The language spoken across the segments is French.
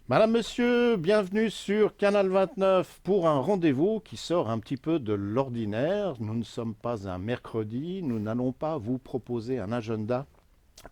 Madame, Monsieur, bienvenue sur Canal 29 pour un rendez-vous qui sort un petit peu de l'ordinaire. Nous ne sommes pas un mercredi, nous n'allons pas vous proposer un agenda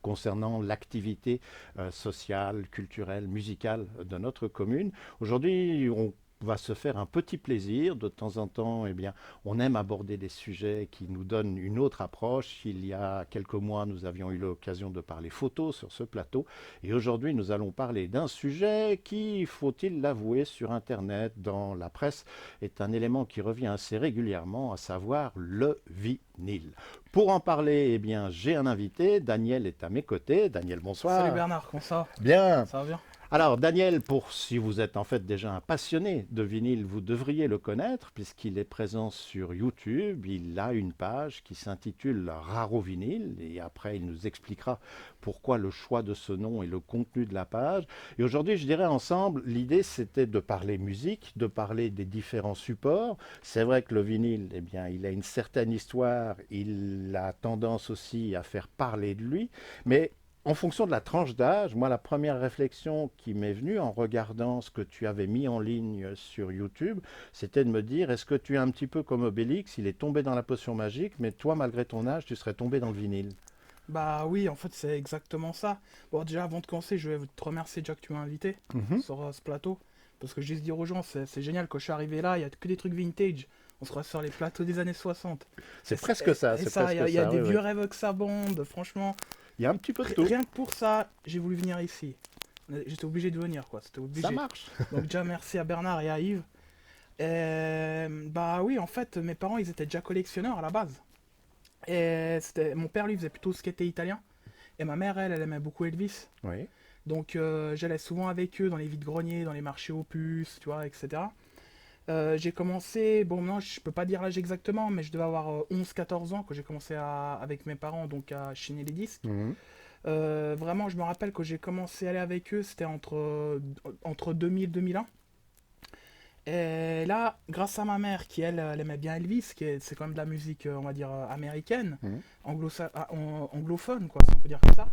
concernant l'activité sociale, culturelle, musicale de notre commune. Aujourd'hui, on va se faire un petit plaisir. De temps en temps, eh bien, on aime aborder des sujets qui nous donnent une autre approche. Il y a quelques mois, nous avions eu l'occasion de parler photo sur ce plateau. Et aujourd'hui, nous allons parler d'un sujet qui, faut-il l'avouer, sur Internet, dans la presse, est un élément qui revient assez régulièrement, à savoir le vinyle. Pour en parler, eh bien, j'ai un invité. Daniel est à mes côtés. Daniel, Salut bonsoir. Bernard, comment ça va? Bien. Ça va bien? Alors, Daniel, si vous êtes en fait déjà un passionné de vinyle, vous devriez le connaître puisqu'il est présent sur YouTube. Il a une page qui s'intitule Raro Vinyle et après il nous expliquera pourquoi le choix de ce nom et le contenu de la page. Et aujourd'hui, je dirais ensemble, l'idée c'était de parler musique, de parler des différents supports. C'est vrai que le vinyle, eh bien, il a une certaine histoire, il a tendance aussi à faire parler de lui, mais en fonction de la tranche d'âge, moi, la première réflexion qui m'est venue en regardant ce que tu avais mis en ligne sur YouTube, c'était de me dire, est-ce que tu es un petit peu comme Obélix, il est tombé dans la potion magique, mais toi, malgré ton âge, tu serais tombé dans le vinyle. Bah oui, en fait c'est exactement ça. Bon déjà avant de commencer, je vais te remercier déjà que tu m'as invité Mhm. sur ce plateau. Parce que je vais se dire aux gens, c'est génial, quand je suis arrivé là, il y a que des trucs vintage. On se croit sur les plateaux des années 60. C'est presque ça, Et c'est ça, presque il y a ça, des oui, oui. vieux Revox à bande, franchement. Il y a un petit peu de tout. Rien que pour ça, j'ai voulu venir ici. J'étais obligé de venir quoi, c'était Ça obligé. marche. Donc déjà merci à Bernard et à Yves. Bah oui, en fait, mes parents ils étaient déjà collectionneurs à la base. Et mon père lui faisait plutôt ce qui était italien. Et ma mère, elle aimait beaucoup Elvis. Oui. Donc j'allais souvent avec eux dans les vides-greniers, dans les marchés aux puces, tu vois, etc. J'ai commencé, bon non, je peux pas dire l'âge exactement, mais je devais avoir 11-14 ans quand j'ai commencé avec mes parents donc à chaîner les disques. Mhm. Vraiment, je me rappelle que j'ai commencé à aller avec eux, c'était entre 2000 et 2001. Et là, grâce à ma mère, qui elle aimait bien Elvis, c'est quand même de la musique, on va dire, américaine, Mhm. anglophone, quoi, si on peut dire comme ça,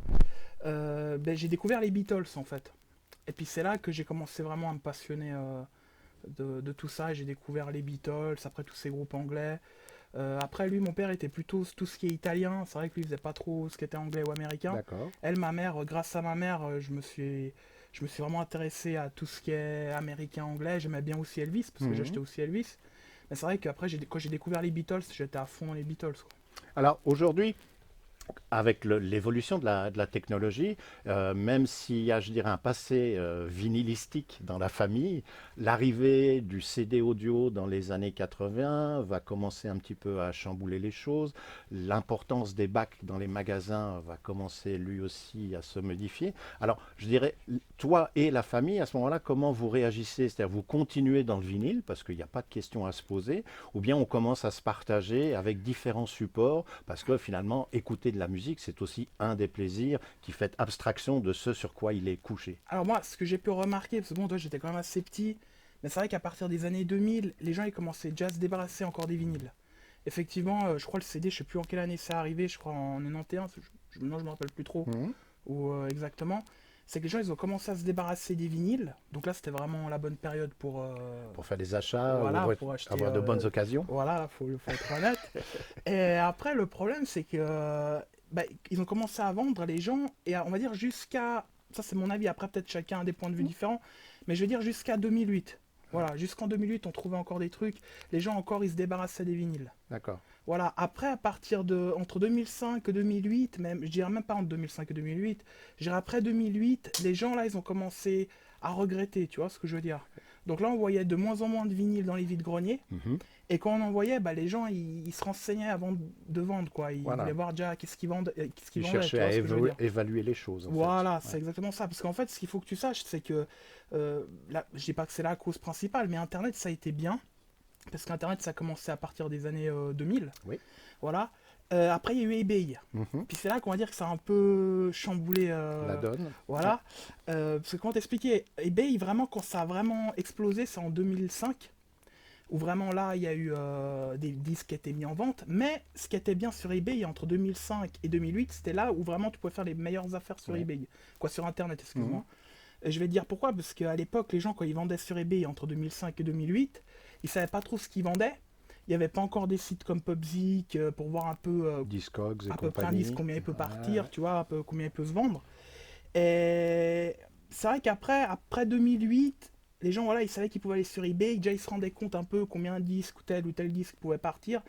ben, j'ai découvert les Beatles en fait. Et puis c'est là que j'ai commencé vraiment à me passionner de tout ça. J'ai découvert les Beatles, après tous ces groupes anglais. Après lui, mon père était plutôt tout ce qui est italien. C'est vrai que lui, il faisait pas trop ce qui était anglais ou américain. D'accord. Elle, ma mère, grâce à ma mère, je me suis vraiment intéressé à tout ce qui est américain, anglais. J'aimais bien aussi Elvis, parce que Mhm. j'achetais aussi Elvis. Mais c'est vrai qu'après, quand j'ai découvert les Beatles, j'étais à fond dans les Beatles, quoi. Alors aujourd'hui, avec l'évolution de la technologie, même s'il y a, je dirais, un passé vinylistique dans la famille, l'arrivée du CD audio dans les années 80 va commencer un petit peu à chambouler les choses. L'importance des bacs dans les magasins va commencer lui aussi à se modifier. Alors, je dirais, toi et la famille, à ce moment-là, comment vous réagissez? C'est-à-dire, vous continuez dans le vinyle, parce qu'il n'y a pas de question à se poser, ou bien on commence à se partager avec différents supports, parce que finalement, écouter de la musique, c'est aussi un des plaisirs qui fait abstraction de ce sur quoi il est couché. Alors moi, ce que j'ai pu remarquer, parce que bon, toi, j'étais quand même assez petit, mais c'est vrai qu'à partir des années 2000, les gens ils commençaient déjà à se débarrasser encore des vinyles. Effectivement, je crois le CD, je sais plus en quelle année c'est arrivé, je crois en 91, non, je me rappelle plus trop, Mhm. ou exactement. C'est que les gens ils ont commencé à se débarrasser des vinyles, donc là c'était vraiment la bonne période Pour faire des achats ou voilà, pour acheter, avoir de bonnes occasions. voilà, faut être honnête. Et après le problème c'est que bah, ils ont commencé à vendre les gens, et on va dire jusqu'à, ça c'est mon avis, après peut-être chacun a des points de vue différents, mais je veux dire jusqu'à 2008. Voilà, jusqu'en 2008 on trouvait encore des trucs, les gens encore ils se débarrassaient des vinyles. D'accord. Voilà, après, à partir de entre 2005 et 2008, même, je dirais même pas entre 2005 et 2008, je dirais après 2008, les gens là, ils ont commencé à regretter, tu vois ce que je veux dire. Donc là, on voyait de moins en moins de vinyles dans les vides-greniers, Mhm. et quand on en voyait, bah, les gens, ils se renseignaient avant de vendre, quoi. Ils voulaient Voilà. voir déjà qu'est-ce qu'ils vendent, qu'est-ce qu'ils Il vendaient, cherchait tu à vois ce que je veux dire. évaluer les choses, en fait. Voilà, Ouais. c'est exactement ça. Parce qu'en fait, ce qu'il faut que tu saches, c'est que, là, je dis pas que c'est la cause principale, mais Internet, ça a été bien, parce qu'Internet, ça a commencé à partir des années 2000. Oui. Voilà. Après, il y a eu eBay. Mhm. Puis c'est là qu'on va dire que ça a un peu chamboulé. La donne. Ouais. Voilà. Parce que comment t'expliquer, eBay, vraiment, quand ça a vraiment explosé, c'est en 2005. Où vraiment là, il y a eu des disques qui étaient mis en vente. Mais ce qui était bien sur eBay entre 2005 et 2008, c'était là où vraiment tu pouvais faire les meilleures affaires sur Ouais. eBay. Quoi, sur Internet, Mhm. excuse-moi. Et je vais te dire pourquoi, parce qu'à l'époque, les gens, quand ils vendaient sur eBay entre 2005 et 2008, ils savaient pas trop ce qu'ils vendaient. Il n'y avait pas encore des sites comme PubZik pour voir un peu Discogs et à peu près un disque compagnie. combien il peut Ouais. partir, tu vois, un peu combien il peut se vendre. Et c'est vrai après 2008, les gens, voilà, ils savaient qu'ils pouvaient aller sur eBay, déjà ils se rendaient compte un peu combien un disque ou tel disque pouvait partir.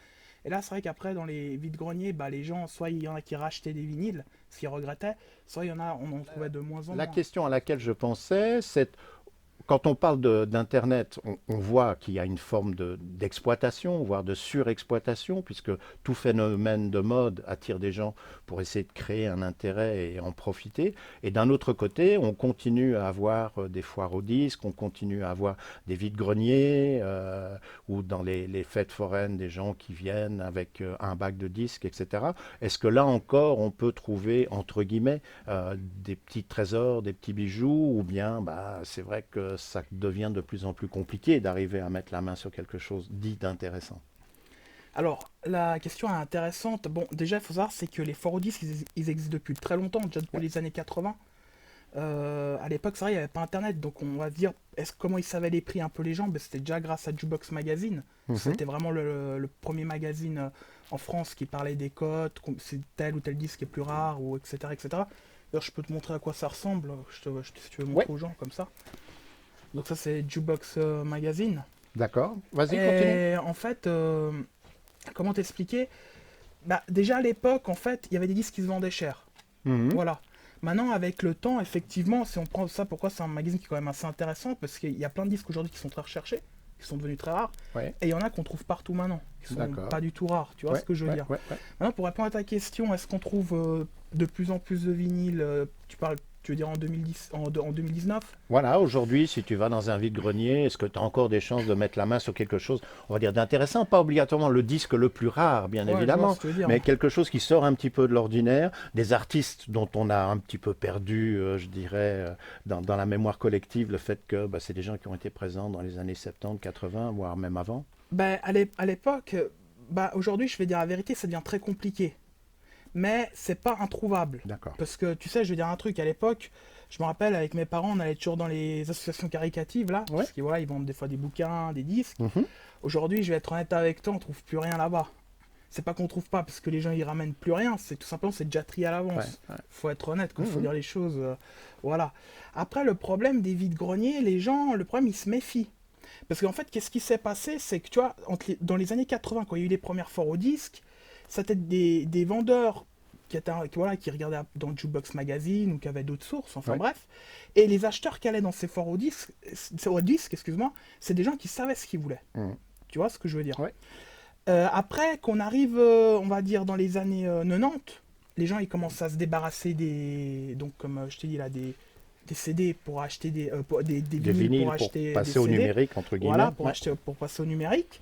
Et là, c'est vrai qu'après, dans les vides-greniers, bah, les gens, soit il y en a qui rachetaient des vinyles, ce qu'ils regrettaient, soit il y en a, on en trouvait de moins en La moins. question à laquelle je pensais, c'est quand on parle d'Internet, on voit qu'il y a une forme d'exploitation, voire de surexploitation, puisque tout phénomène de mode attire des gens pour essayer de créer un intérêt et en profiter. Et d'un autre côté, on continue à avoir des foires aux disques, on continue à avoir des vides-greniers, ou dans les fêtes foraines, des gens qui viennent avec un bac de disques, etc. Est-ce que là encore, on peut trouver, entre guillemets, des petits trésors, des petits bijoux, ou bien bah, c'est vrai que ça devient de plus en plus compliqué d'arriver à mettre la main sur quelque chose dit d'intéressant. Alors, la question est intéressante. Bon, déjà, il faut savoir, c'est que les foires aux disques, ils existent depuis très longtemps, déjà depuis Ouais. les années 80. À l'époque, c'est vrai, il n'y avait pas Internet, donc on va dire, comment ils savaient les prix un peu les gens? Ben, c'était déjà grâce à Jukebox Magazine. Mhm. C'était vraiment le premier magazine en France qui parlait des cotes, c'est tel ou tel disque est plus rare, ou etc. etc. D'ailleurs, je peux te montrer à quoi ça ressemble, si tu veux Ouais, montrer aux gens comme ça. Donc ça, c'est Jukebox Magazine. d'accord. Vas-y, continue. Et en fait, comment t'expliquer? Bah, déjà à l'époque, en fait, il y avait des disques qui se vendaient cher. Mhm. Voilà. Maintenant, avec le temps, effectivement, si on prend ça, pourquoi c'est un magazine qui est quand même assez intéressant? Parce qu'il y a plein de disques aujourd'hui qui sont très recherchés, qui sont devenus très rares, Ouais, et il y en a qu'on trouve partout maintenant, qui sont d'accord. pas du tout rares. Tu vois Ouais, ce que je veux ouais, dire? ouais, ouais. Maintenant, pour répondre à ta question, est-ce qu'on trouve de plus en plus de vinyles tu veux dire en 2010, en 2019? Voilà, aujourd'hui, si tu vas dans un vide-grenier, est-ce que tu as encore des chances de mettre la main sur quelque chose, on va dire, d'intéressant? Pas obligatoirement le disque le plus rare, bien Ouais, je vois évidemment, ce que tu veux dire. mais quelque chose qui sort un petit peu de l'ordinaire, des artistes dont on a un petit peu perdu, je dirais, dans la mémoire collective, le fait que bah, c'est des gens qui ont été présents dans les années 70, 80, voire même avant. Ben, à l'époque, bah, aujourd'hui, je vais dire la vérité, ça devient très compliqué. Mais c'est pas introuvable. D'accord. Parce que tu sais, je vais dire un truc, à l'époque, je me rappelle avec mes parents, on allait toujours dans les associations caritatives là, Ouais. parce qu'ils voilà, ils vendent des fois des bouquins, des disques. Mhm. Aujourd'hui, je vais être honnête avec toi, on trouve plus rien là-bas. C'est pas qu'on trouve pas parce que les gens ils ramènent plus rien, c'est tout simplement c'est déjà trié à Ouais, l'avance. ouais. Faut être honnête, il faut Mhm. dire les choses. Voilà. Après, le problème des vides-greniers, les gens, le problème ils se méfient. Parce qu'en fait, qu'est-ce qui s'est passé? C'est que tu vois, dans les années 80, quand il y a eu les premières foires au disque, c'était des vendeurs voilà, qui regardaient dans le Jukebox Magazine ou qui avaient d'autres sources, enfin Ouais. bref. Et les acheteurs qui allaient dans ces foires au disque, excuse-moi, c'est des gens qui savaient ce qu'ils voulaient. Mhm. Tu vois ce que je veux dire? Ouais. Après, qu'on arrive, on va dire, dans les années 90, les gens ils commencent à se débarrasser donc comme je t'ai dit là, des CD pour acheter des Des vinyles pour vinyles pour acheter des passer au CD. numérique, entre Voilà, guillemets. pour Ouais. acheter, pour passer au numérique.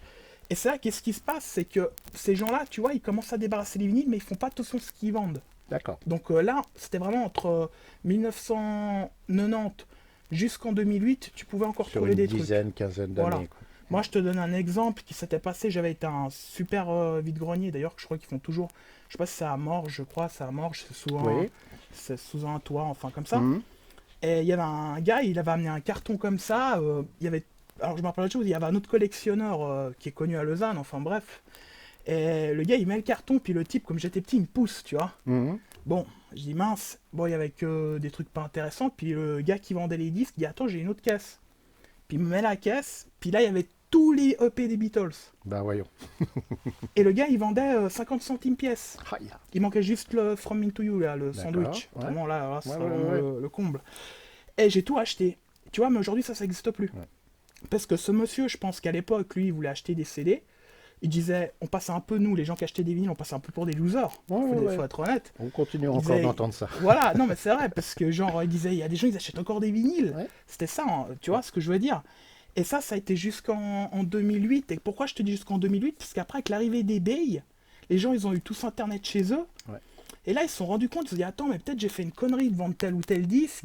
Et c'est là, qu'est-ce qui se passe? C'est que ces gens-là, tu vois, ils commencent à débarrasser les vinyles, mais ils font pas attention à ce qu'ils vendent. D'accord. Donc là, c'était vraiment entre 1990 jusqu'en 2008, tu pouvais encore Sur trouver une des trucs. dizaine, quinzaine Voilà. d'années, quoi. Moi, je te donne un exemple qui s'était passé. J'avais été à un super vide-grenier, d'ailleurs, que je crois qu'ils font toujours. Je sais pas si c'est à Morges, je crois, c'est à Morges, Oui. c'est sous un toit, enfin comme ça. Mhm. Et il y avait un gars, il avait amené un carton comme ça. Il y avait, alors je me rappelle autre chose, il y avait un autre collectionneur qui est connu à Lausanne, enfin bref. Et le gars, il met le carton, puis le type, comme j'étais petit, il me pousse, tu vois. Mhm. Bon, je dis mince, bon, il y avait que des trucs pas intéressants. Puis le gars qui vendait les disques, il dit attends, j'ai une autre caisse. Puis il me met la caisse, puis là, il y avait tous les EP des Beatles. Ben voyons. Et le gars, il vendait 50 centimes pièce. Aïe. Il manquait juste le From Me to You, là, le D'accord, sandwich. ouais. Vraiment, là, c'est Ouais, vraiment ouais. le comble. Et j'ai tout acheté. Tu vois, mais aujourd'hui, ça n'existe plus. Ouais. Parce que ce monsieur, je pense qu'à l'époque, lui, il voulait acheter des CD. Il disait, on passait un peu, nous, les gens qui achetaient des vinyles, on passait un peu pour des losers. Faut être honnête. On continue Il encore disait- d'entendre ça. Voilà, non, mais c'est vrai, parce que genre, il disait, il y a des gens, ils achètent encore des vinyles. Ouais. C'était ça, hein, tu vois ce que je veux dire. Et ça a été en 2008. Et pourquoi je te dis jusqu'en 2008? Parce qu'après, avec l'arrivée d'eBay, les gens, ils ont eu tous Internet chez eux. Ouais. Et là, ils se sont rendus compte, ils se sont dit, attends, mais peut-être j'ai fait une connerie de vendre tel ou tel disque.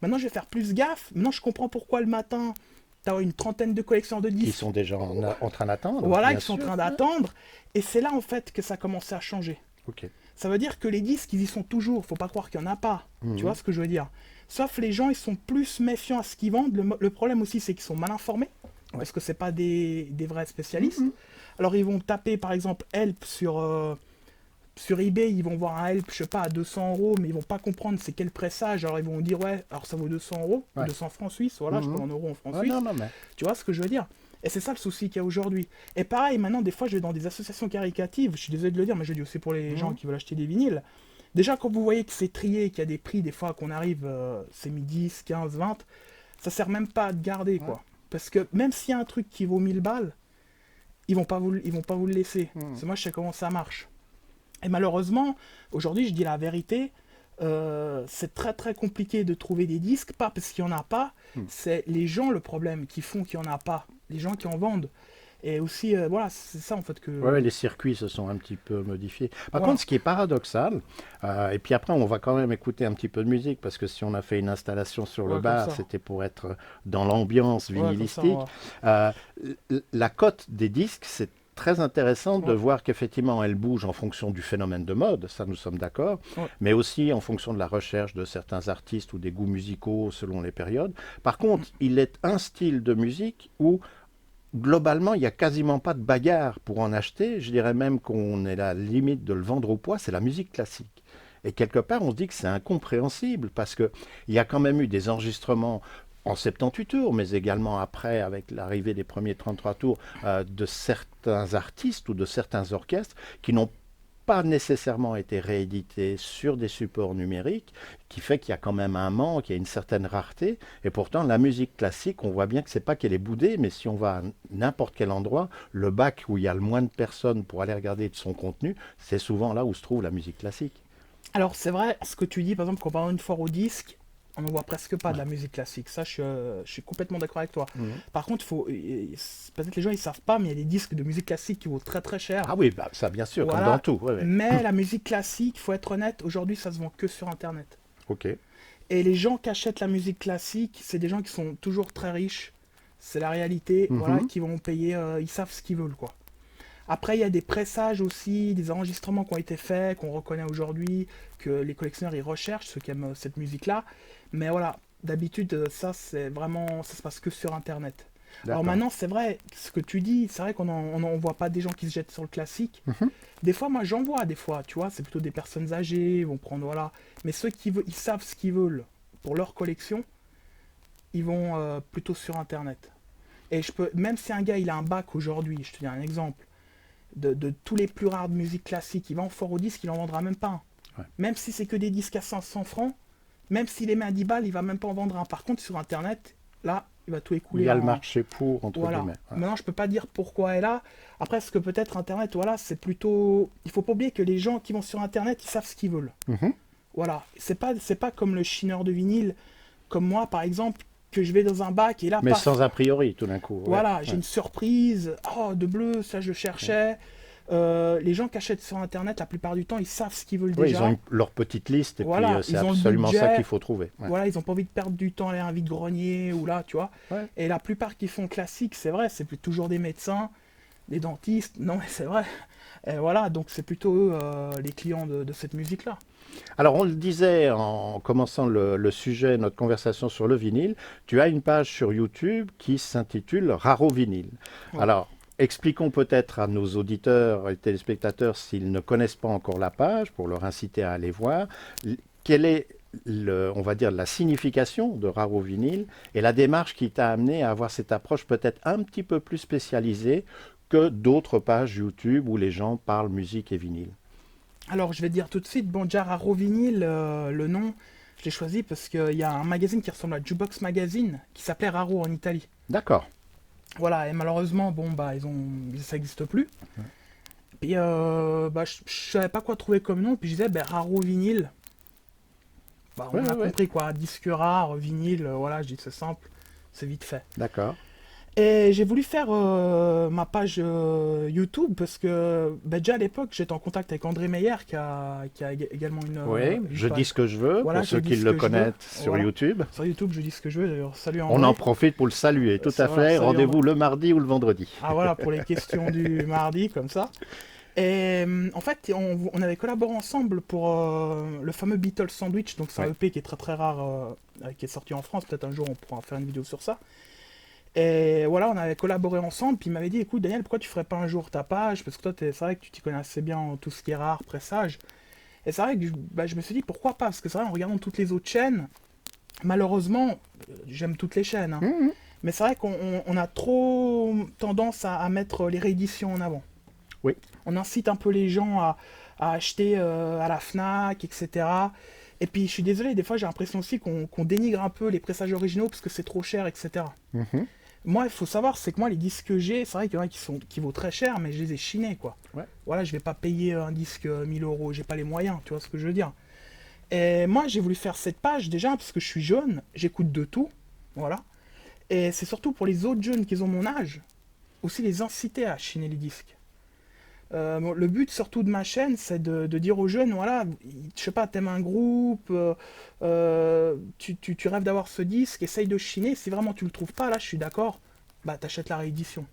Maintenant, je vais faire plus gaffe. Maintenant, je comprends pourquoi le matin, t'as une trentaine de collections de Ils disques. sont déjà en train d'attendre. Voilà, bien ils sont en sûr. train d'attendre. Et c'est là, en fait, que ça a commencé à changer. Ok. Ça veut dire que les disques, ils y sont toujours. Faut pas croire qu'il n'y en a pas. Mhm. Tu vois ce que je veux dire? Sauf les gens, ils sont plus méfiants à ce qu'ils vendent. Le problème aussi, c'est qu'ils sont mal informés. Parce que c'est pas des vrais spécialistes. Mhm. Alors, ils vont taper, par exemple, Help sur eBay. Ils vont voir un Help, je sais pas, à 200 euros, mais ils vont pas comprendre c'est quel pressage. Alors, ils vont dire, ouais, alors ça vaut 200 euros, ou Ouais. 200 francs suisses. Voilà, je Mhm. parle en euros en francs Ouais, suisses. non, non, mais. Tu vois ce que je veux dire? Et c'est ça le souci qu'il y a aujourd'hui. Et pareil, maintenant, des fois, je vais dans des associations caritatives. Je suis désolé de le dire, mais je le dis aussi pour les gens qui veulent acheter des vinyles. Déjà, quand vous voyez que c'est trié, qu'il y a des prix, des fois, qu'on arrive, c'est 10, 15, 20, ça sert même pas à te garder, quoi. Parce que même s'il y a un truc qui vaut 1000 balles, ils vont pas vous le laisser. Parce que moi, je sais comment ça marche. Et malheureusement, aujourd'hui, je dis la vérité, c'est très très compliqué de trouver des disques, pas parce qu'il n'y en a pas, c'est les gens le problème qui font qu'il n'y en a pas, les gens qui en vendent. Et aussi, voilà, c'est ça en fait que... Ouais, les circuits se sont un petit peu modifiés. Par Voilà. contre, ce qui est paradoxal, et puis après, on va quand même écouter un petit peu de musique, parce que si on a fait une installation sur le Ouais, bar, comme ça. c'était pour être dans l'ambiance Ouais, comme ça, vinylistique. La cote des disques, c'est très intéressant de Ouais. voir qu'effectivement, elle bouge en fonction du phénomène de mode, ça nous sommes d'accord, Ouais. mais aussi en fonction de la recherche de certains artistes ou des goûts musicaux selon les périodes. Par contre, il est un style de musique où globalement, il n'y a quasiment pas de bagarre pour en acheter. Je dirais même qu'on est à la limite de le vendre au poids, c'est la musique classique. Et quelque part, on se dit que c'est incompréhensible parce qu'il y a quand même eu des enregistrements en 78 tours, mais également après, avec l'arrivée des premiers 33 tours, de certains artistes ou de certains orchestres qui n'ont pas nécessairement été réédités sur des supports numériques, qui fait qu'il y a quand même un manque, il y a une certaine rareté. Et pourtant, la musique classique, on voit bien que c'est pas qu'elle est boudée, mais si on va à n'importe quel endroit, le bac où il y a le moins de personnes pour aller regarder de son contenu, c'est souvent là où se trouve la musique classique. Alors c'est vrai, ce que tu dis, par exemple, comparant une fois au disque, on ne voit presque pas de la musique classique. Ça, je suis complètement d'accord avec toi. Par contre, peut-être les gens ils savent pas, mais il y a des disques de musique classique qui vaut très très cher. Ah oui, bah, ça bien sûr, Voilà. comme dans tout. Ouais, ouais. Mais la musique classique, faut être honnête, aujourd'hui ça se vend que sur Internet. Ok. Et les gens qui achètent la musique classique, c'est des gens qui sont toujours très riches. C'est la réalité, voilà, qui vont payer, ils savent ce qu'ils veulent, quoi. Après, il y a des pressages aussi, des enregistrements qui ont été faits, qu'on reconnaît aujourd'hui, que les collectionneurs ils recherchent, ceux qui aiment cette musique-là. Mais voilà, d'habitude, ça c'est vraiment, ça se passe que sur Internet. Alors D'accord. maintenant, c'est vrai, ce que tu dis, c'est vrai qu'on voit pas des gens qui se jettent sur le classique. Des fois, moi j'en vois, des fois, tu vois, c'est plutôt des personnes âgées, ils vont prendre, voilà. Mais ceux qui veulent, ils savent ce qu'ils veulent pour leur collection, ils vont plutôt sur Internet. Et même si un gars il a un bac aujourd'hui, je te dis un exemple, de tous les plus rares de musique classique, il va en fort au disque, il en vendra même pas un. Ouais. Même si c'est que des disques à 500 francs, même s'il les met à 10 balles, il va même pas en vendre un. Par contre, sur Internet, là, il va tout écouler. Il y a le en- marché pour, entre Voilà. guillemets. Ouais. Maintenant, je peux pas dire pourquoi elle a. Après, ce que peut-être Internet, voilà, c'est plutôt. Il faut pas oublier que les gens qui vont sur Internet, ils savent ce qu'ils veulent. Mhm. Voilà. C'est pas comme le chineur de vinyle, comme moi, par exemple, que je vais dans un bac et là, Mais paf, sans a priori, tout d'un coup. Ouais. voilà, Ouais. j'ai une surprise. Oh, de bleu, ça je cherchais. Les gens qui achètent sur Internet, la plupart du temps, ils savent ce qu'ils veulent Oui, déjà. ils ont leur petite liste et Voilà, puis c'est ils ont le absolument ça budget. qu'il faut trouver. Ouais. Voilà, ils n'ont pas envie de perdre du temps à aller à un vide-grenier ou là, tu vois. Ouais. Et la plupart qui font classique, c'est vrai, c'est toujours des médecins, des dentistes. Non, mais c'est vrai. Et voilà, donc c'est plutôt eux les clients de cette musique-là. Alors, on le disait en commençant le sujet, notre conversation sur le vinyle, tu as une page sur YouTube qui s'intitule Raro Vinyle. Ouais. Alors, expliquons peut-être à nos auditeurs et téléspectateurs s'ils ne connaissent pas encore la page, pour leur inciter à aller voir, quelle est, on va dire, la signification de Raro Vinyle et la démarche qui t'a amené à avoir cette approche peut-être un petit peu plus spécialisée que d'autres pages YouTube où les gens parlent musique et vinyle. Alors, je vais te dire tout de suite, bon, déjà, Raro Vinyl, le nom, je l'ai choisi parce qu'il y a un magazine qui ressemble à Jukebox Magazine qui s'appelait Raro en Italie. D'accord. Voilà, et malheureusement, bon, bah, ça n'existe plus. Puis, bah, je savais pas quoi trouver comme nom, puis je disais, bah, Raro Vinyl. Bah, on Ouais, a ouais, compris quoi, disque rare, vinyle, voilà, je dis c'est simple, c'est vite fait. D'accord. Et j'ai voulu faire ma page YouTube parce que bah, déjà à l'époque j'étais en contact avec André Meyer qui a également Oui, une je page. dis ce que je veux, Voilà, pour je ceux dis qui ce le que je veux. connaissent sur Voilà. YouTube. Sur YouTube je dis ce que je veux d'ailleurs. Salut André. On en profite pour le saluer, tout à Voilà, fait. salut, Rendez-vous le mardi ou le vendredi. Ah voilà pour les questions du mardi comme ça. Et en fait, on avait collaboré ensemble pour le fameux Beatles Sandwich, donc c'est un EP qui est très très rare, qui est sorti en France. Peut-être un jour on pourra faire une vidéo sur ça. Et voilà, on avait collaboré ensemble, puis il m'avait dit, écoute Daniel, pourquoi tu ferais pas un jour ta page? Parce que toi, c'est vrai que tu t'y connais assez bien en tout ce qui est rare, pressage. Et c'est vrai que je me suis dit, pourquoi pas? Parce que c'est vrai, en regardant toutes les autres chaînes, malheureusement, j'aime toutes les chaînes, hein, mais c'est vrai qu'on a trop tendance à mettre les rééditions en avant. Oui. On incite un peu les gens à acheter à la FNAC, etc. Et puis je suis désolé, des fois j'ai l'impression aussi qu'on dénigre un peu les pressages originaux parce que c'est trop cher, etc. Moi, il faut savoir, c'est que moi, les disques que j'ai, c'est vrai qu'il y en a qui vaut très cher, mais je les ai chinés, quoi. Ouais. Voilà, je vais pas payer un disque 1000 €, j'ai pas les moyens, tu vois ce que je veux dire. Et moi, j'ai voulu faire cette page déjà parce que je suis jeune, j'écoute de tout, voilà. Et c'est surtout pour les autres jeunes qui ont mon âge, aussi les inciter à chiner les disques. Le but surtout de ma chaîne, c'est de dire aux jeunes, voilà, je sais pas, t'aimes un groupe, tu rêves d'avoir ce disque, essaye de chiner, si vraiment tu le trouves pas, là je suis d'accord, bah t'achètes la réédition.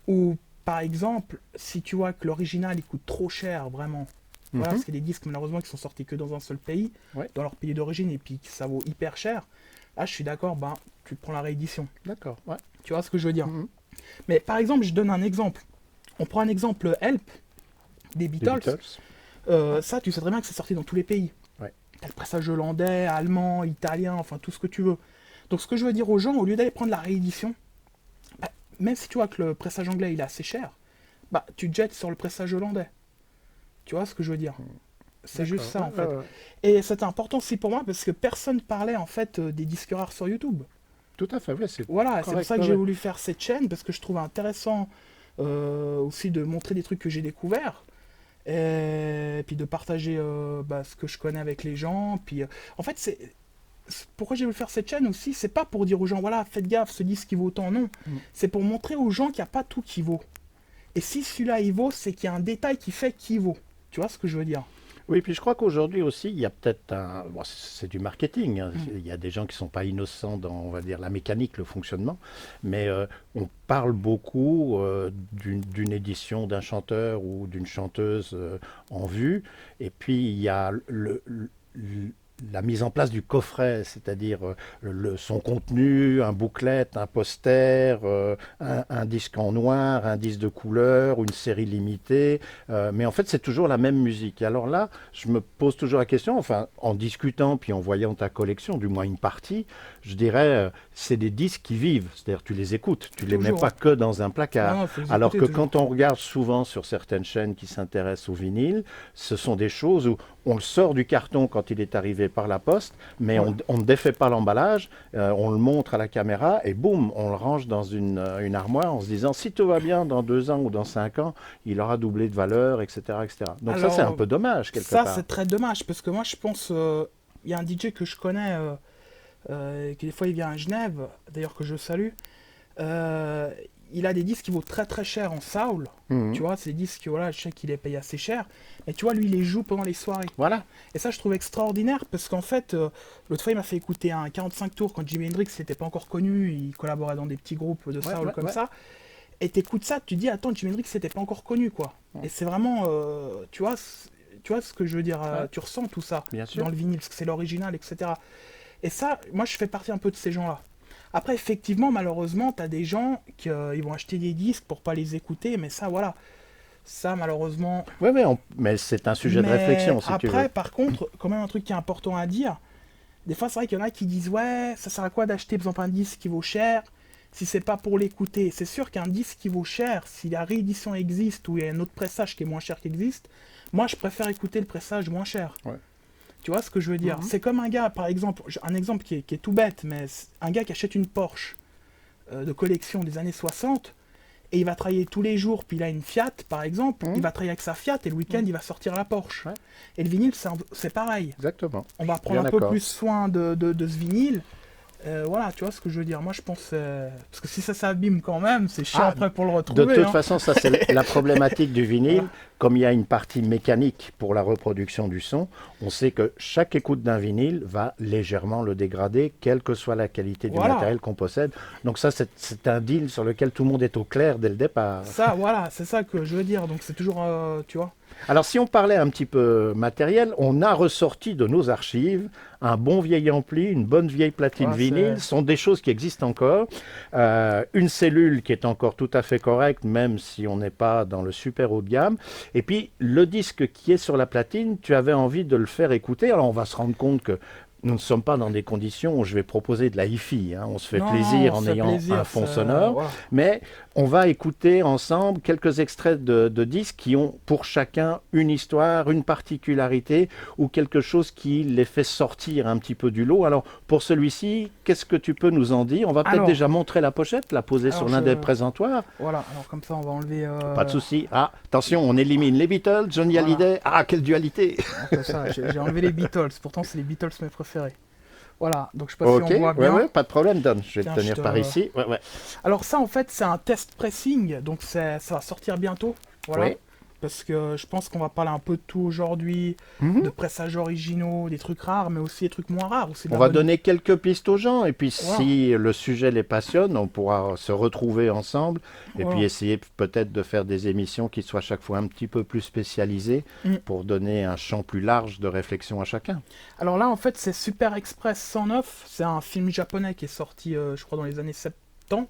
Ou par exemple, si tu vois que l'original il coûte trop cher, vraiment, voilà, parce qu'il y a des disques malheureusement qui sont sortis que dans un seul pays, dans leur pays d'origine, et puis ça vaut hyper cher, là je suis d'accord, bah tu prends la réédition. D'accord, ouais. Tu vois ce que je veux dire. Mais par exemple, je donne un exemple. On prend un exemple Help des Beatles. Ça, tu sais très bien que c'est sorti dans tous les pays. Ouais. T'as le pressage hollandais, allemand, italien, enfin tout ce que tu veux. Donc ce que je veux dire aux gens, au lieu d'aller prendre la réédition, bah, même si tu vois que le pressage anglais il est assez cher, bah tu te jettes sur le pressage hollandais. Tu vois ce que je veux dire. C'est juste ça en fait. Et c'était important aussi pour moi parce que personne parlait en fait des disques rares sur YouTube. Tout à fait, oui. Voilà, c'est pour ça que j'ai voulu faire cette chaîne parce que je trouve intéressant aussi de montrer des trucs que j'ai découverts et puis de partager ce que je connais avec les gens. Puis en fait, pourquoi j'ai voulu faire cette chaîne aussi, c'est pas pour dire aux gens voilà, faites gaffe, ce disque qui vaut autant, non. C'est pour montrer aux gens qu'il n'y a pas tout qui vaut. Et si celui-là il vaut, c'est qu'il y a un détail qui fait qu'il vaut. Tu vois ce que je veux dire? Oui, puis je crois qu'aujourd'hui aussi, il y a peut-être un... Bon, c'est du marketing, hein. Il y a des gens qui ne sont pas innocents dans, on va dire, la mécanique, le fonctionnement, mais on parle beaucoup d'une édition d'un chanteur ou d'une chanteuse en vue, et puis il y a la mise en place du coffret, c'est-à-dire son contenu, un booklet, un poster, un disque en noir, un disque de couleur, une série limitée. Mais en fait, c'est toujours la même musique. Et alors là, je me pose toujours la question, enfin, en discutant puis en voyant ta collection, du moins une partie, je dirais, c'est des disques qui vivent. C'est-à-dire, tu les écoutes, tu les mets pas que dans un placard. Non, alors que quand on regarde souvent sur certaines chaînes qui s'intéressent au vinyle, ce sont des choses où on le sort du carton quand il est arrivé par la poste, mais on ne défait pas l'emballage, on le montre à la caméra et boum, on le range dans une armoire en se disant si tout va bien, dans 2 ans ou dans 5 ans, il aura doublé de valeur, etc. etc. Donc alors, ça, c'est un peu dommage quelque part. Ça, c'est très dommage parce que moi, je pense, il y a un DJ que je connais, qui des fois il vient à Genève, d'ailleurs que je salue. Il a des disques qui vaut très très cher en soul, tu vois, c'est des disques, voilà, je sais qu'il les paye assez cher, mais tu vois, lui, il les joue pendant les soirées. Voilà. Et ça, je trouve extraordinaire, parce qu'en fait, l'autre fois, il m'a fait écouter un 45 tours quand Jimi Hendrix n'était pas encore connu, il collaborait dans des petits groupes de soul comme ça, et t'écoutes ça, tu te dis, attends, Jimi Hendrix n'était pas encore connu, quoi. Et c'est vraiment, tu vois ce que je veux dire, tu ressens tout ça dans le vinyle, parce que c'est l'original, etc. Et ça, moi, je fais partie un peu de ces gens-là. Après, effectivement, malheureusement, tu as des gens qui ils vont acheter des disques pour pas les écouter, mais ça, voilà. Ça, malheureusement... Oui, mais c'est un sujet de réflexion, si tu veux. Après, par contre, quand même un truc qui est important à dire, des fois, c'est vrai qu'il y en a qui disent « Ouais, ça sert à quoi d'acheter, par exemple, un disque qui vaut cher si c'est pas pour l'écouter ?» C'est sûr qu'un disque qui vaut cher, si la réédition existe ou il y a un autre pressage qui est moins cher qui existe, moi, je préfère écouter le pressage moins cher. Ouais. Tu vois ce que je veux dire? C'est comme un gars, par exemple, un exemple qui est tout bête, mais un gars qui achète une Porsche de collection des années 60, et il va travailler tous les jours, puis il a une Fiat, par exemple, il va travailler avec sa Fiat, et le week-end, il va sortir la Porsche. Ouais. Et le vinyle, c'est pareil. Exactement. On va prendre un peu plus soin de ce vinyle, Voilà, tu vois ce que je veux dire. Moi, je pense. Parce que si ça s'abîme quand même, c'est chiant Ah, après pour le De retrouver. toute Hein. façon, ça c'est la problématique du vinyle. Voilà. Comme il y a une partie mécanique pour la reproduction du son, on sait que chaque écoute d'un vinyle va légèrement le dégrader, quelle que soit la qualité du Voilà. matériel qu'on possède. Donc ça, c'est un deal sur lequel tout le monde est au clair dès le départ. Ça, voilà, c'est ça que je veux dire. Donc, c'est toujours. Tu vois. Alors si on parlait un petit peu matériel, on a ressorti de nos archives un bon vieil ampli, une bonne vieille platine Voilà, vinyle, ce sont des choses qui existent encore. Une cellule qui est encore tout à fait correcte, même si on n'est pas dans le super haut de gamme. Et puis le disque qui est sur la platine, tu avais envie de le faire écouter. Alors on va se rendre compte que nous ne sommes pas dans des conditions où je vais proposer de la hi-fi. Hein. On se fait Non, plaisir on en se fait ayant plaisir, un fond ça- sonore. voilà. Mais on va écouter ensemble quelques extraits de disques qui ont pour chacun une histoire, une particularité ou quelque chose qui les fait sortir un petit peu du lot. Alors pour celui-ci, qu'est-ce que tu peux nous en dire? On va peut-être Alors- déjà montrer la pochette, la poser Alors, sur l'un des présentoirs. Voilà, alors comme ça, on va enlever. Pas de souci. Ah, attention, on élimine les Beatles, Johnny Voilà. Hallyday. Ah, quelle dualité! on fait ça. J'ai enlevé les Beatles. Pourtant, c'est les Beatles mes préférés. Voilà, donc je sais pas Ok, si on voit ouais, bien. ouais, pas de problème, Don. Je vais Tiens, te tenir je te- par ici. Ouais, ouais. Alors ça, en fait, c'est un test pressing, donc ça va sortir bientôt. Voilà. Oui. Parce que je pense qu'on va parler un peu de tout aujourd'hui, Mhm. de pressages originaux, des trucs rares, mais aussi des trucs moins rares. Aussi de On la va bonne- donner quelques pistes aux gens et puis Voilà. si le sujet les passionne, on pourra se retrouver ensemble et Voilà. puis essayer peut-être de faire des émissions qui soient chaque fois un petit peu plus spécialisées Mm. pour donner un champ plus large de réflexion à chacun. Alors là, en fait, c'est Super Express 109. C'est un film japonais qui est sorti, je crois, dans les années 70.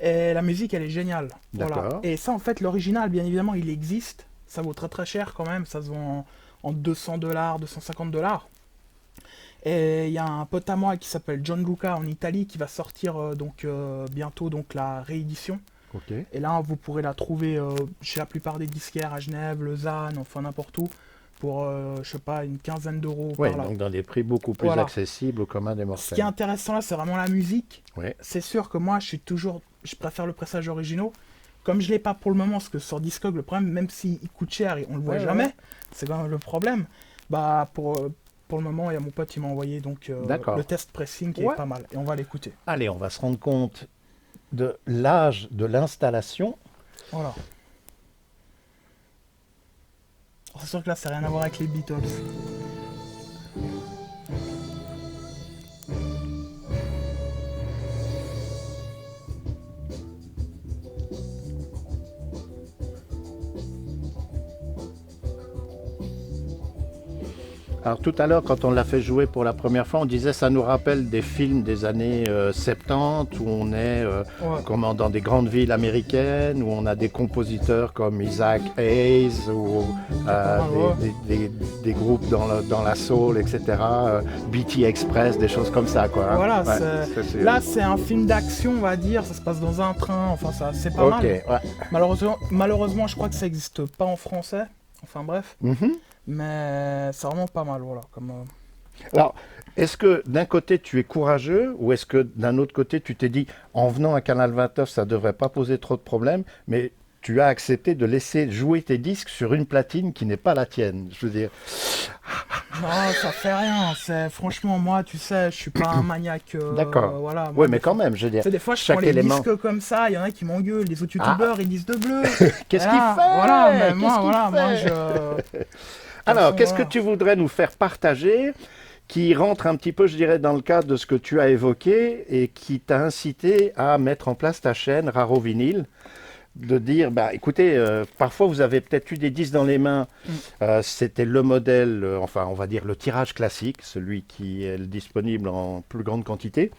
Et la musique, elle est géniale. Voilà. D'accord. Et ça, en fait, l'original, bien évidemment, il existe. Ça vaut très très cher quand même. Ça se vend en $200, $250. Et il y a un pote à moi qui s'appelle John Luca en Italie qui va sortir bientôt donc la réédition. Ok. Et là, vous pourrez la trouver chez la plupart des disquaires à Genève, Lausanne, enfin n'importe où, pour, je sais pas, une quinzaine d'euros Oui, par là. donc dans des prix beaucoup plus Voilà. accessibles au commun des Ce mortels. qui est intéressant là, c'est vraiment la musique. Ouais. C'est sûr que moi, je préfère le pressage originaux. Comme je l'ai pas pour le moment, parce que sur Discog, le problème, même s'il coûte cher et on le voit Ouais, jamais, ouais. c'est quand même le problème. Bah pour le moment, il y a mon pote, il m'a envoyé donc D'accord. le test pressing qui Ouais. est pas mal. Et on va l'écouter. Allez, on va se rendre compte de l'âge de l'installation. Voilà. Alors, c'est sûr que là, ça n'a rien à voir avec les Beatles. Alors tout à l'heure, quand on l'a fait jouer pour la première fois, on disait ça nous rappelle des films des années 70 où on est Ouais. comme dans des grandes villes américaines, où on a des compositeurs comme Isaac Hayes ou des groupes dans la soul, etc. BT Express, des choses comme ça, quoi. hein. Voilà, Ouais, c'est- là c'est un film d'action, on va dire, ça se passe dans un train, enfin ça c'est pas Ok, mal. ouais. Malheureusement, je crois que ça n'existe pas en français, enfin bref, Mhm. mais c'est vraiment pas mal, voilà. Alors, est-ce que d'un côté tu es courageux ou est-ce que d'un autre côté tu t'es dit en venant à Canal 29 ça ne devrait pas poser trop de problèmes, mais tu as accepté de laisser jouer tes disques sur une platine qui n'est pas la tienne, je veux dire. Non, ça fait rien, franchement moi, tu sais, je suis pas un maniaque. D'accord. Voilà, moi, Oui, des mais quand fois- même, je veux dire. Tu sais, des fois, je chaque prends les élément. disques comme ça, il y en a qui m'engueulent, les autres youtubeurs, ils disent de bleu. Qu'est-ce Voilà, qu'il fait Voilà, mais moi, Qu'est-ce qu'il voilà, moi, fait je. Alors, façon, qu'est-ce voilà. que tu voudrais nous faire partager qui rentre un petit peu, je dirais, dans le cadre de ce que tu as évoqué et qui t'a incité à mettre en place ta chaîne Raro Vinyl, de dire, bah, écoutez, parfois vous avez peut-être eu des disques dans les mains, c'était le modèle, enfin on va dire le tirage classique, celui qui est disponible en plus grande quantité.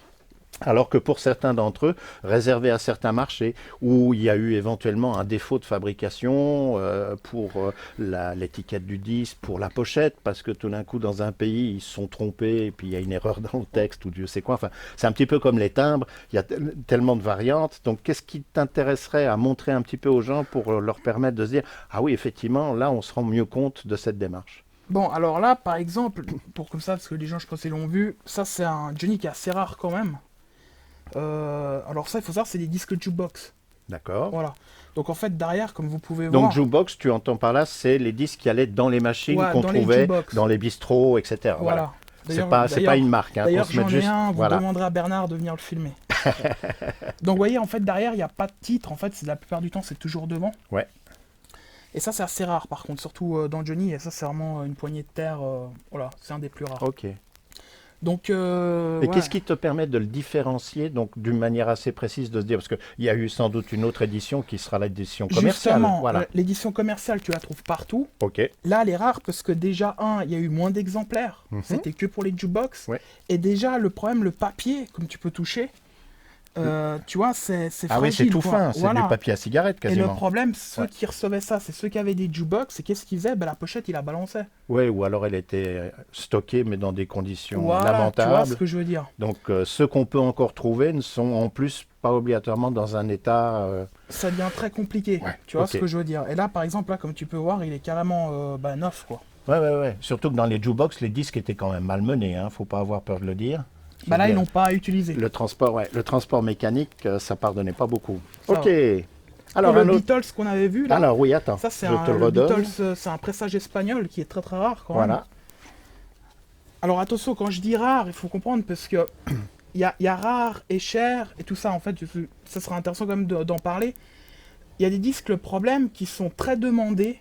Alors que pour certains d'entre eux, réservé à certains marchés, où il y a eu éventuellement un défaut de fabrication pour l'étiquette du disque, pour la pochette, parce que tout d'un coup, dans un pays, ils se sont trompés, et puis il y a une erreur dans le texte, ou Dieu sait quoi. Enfin, c'est un petit peu comme les timbres, il y a tellement de variantes. Donc, qu'est-ce qui t'intéresserait à montrer un petit peu aux gens pour leur permettre de se dire, ah oui, effectivement, là, on se rend mieux compte de cette démarche. Bon, alors là, par exemple, pour comme ça, parce que les gens, je pense, ils l'ont vu, ça, c'est un Johnny qui est assez rare quand même. Alors ça, il faut savoir, c'est des disques jukebox. D'accord. Voilà. Donc en fait, derrière, comme vous pouvez Donc voir... jukebox, tu entends par là, c'est les disques qui allaient dans les machines Ouais, qu'on dans les trouvait jukebox. dans les bistrots, etc. Voilà. C'est pas une marque. Hein, d'ailleurs, qu'on se mette j'en ai juste... un, vous voilà. demanderez à Bernard de venir le filmer. Donc, vous voyez, en fait, derrière, il n'y a pas de titre. En fait, la plupart du temps, c'est toujours devant. Ouais. Et ça, c'est assez rare, par contre, surtout dans Johnny. Et ça, c'est vraiment une poignée de terre. Voilà, c'est un des plus rares. Ok. Donc, Et ouais. qu'est-ce qui te permet de le différencier, donc d'une manière assez précise, de se dire, parce qu'il y a eu sans doute une autre édition qui sera l'édition commerciale. Justement, Voilà. l'édition commerciale, tu la trouves partout. Ok. Là, elle est rare parce que déjà, il y a eu moins d'exemplaires. C'était que pour les jukebox. Ouais. Et déjà, le problème, le papier, comme tu peux toucher, tu vois, c'est fragile. Ah oui, c'est tout quoi. fin, c'est Voilà. du papier à cigarette Et le quasiment. problème, ceux Ouais. qui recevaient ça, c'est ceux qui avaient des jukebox. Et qu'est-ce qu'ils faisaient? La pochette, ils la balançaient. Oui, ou alors elle était stockée, mais dans des conditions Voilà, tu vois lamentables. ce que je veux dire. Donc ceux qu'on peut encore trouver ne sont en plus pas obligatoirement dans un état... Ça devient très compliqué. Ouais, Tu vois ok. ce que je veux dire. Et là, par exemple, là, comme tu peux voir, il est carrément neuf, quoi. Ouais. Surtout que dans les jukebox, les disques étaient quand même malmenés, hein. Faut pas avoir peur de le dire. Là, ils C'est-à-dire, l'ont pas utilisé. le transport mécanique, ça pardonnait pas beaucoup. Ça Ok. Et Alors, le un autre... Beatles qu'on avait vu, là, Alors oui, attends, ça, c'est je te le le redonne. Beatles, c'est un pressage espagnol qui est très très rare, quand même. Voilà. Alors attention, quand je dis rare, il faut comprendre parce que il y a rare et cher et tout ça. En fait, ça sera intéressant quand même d'en parler. Il y a des disques, le problème, qui sont très demandés,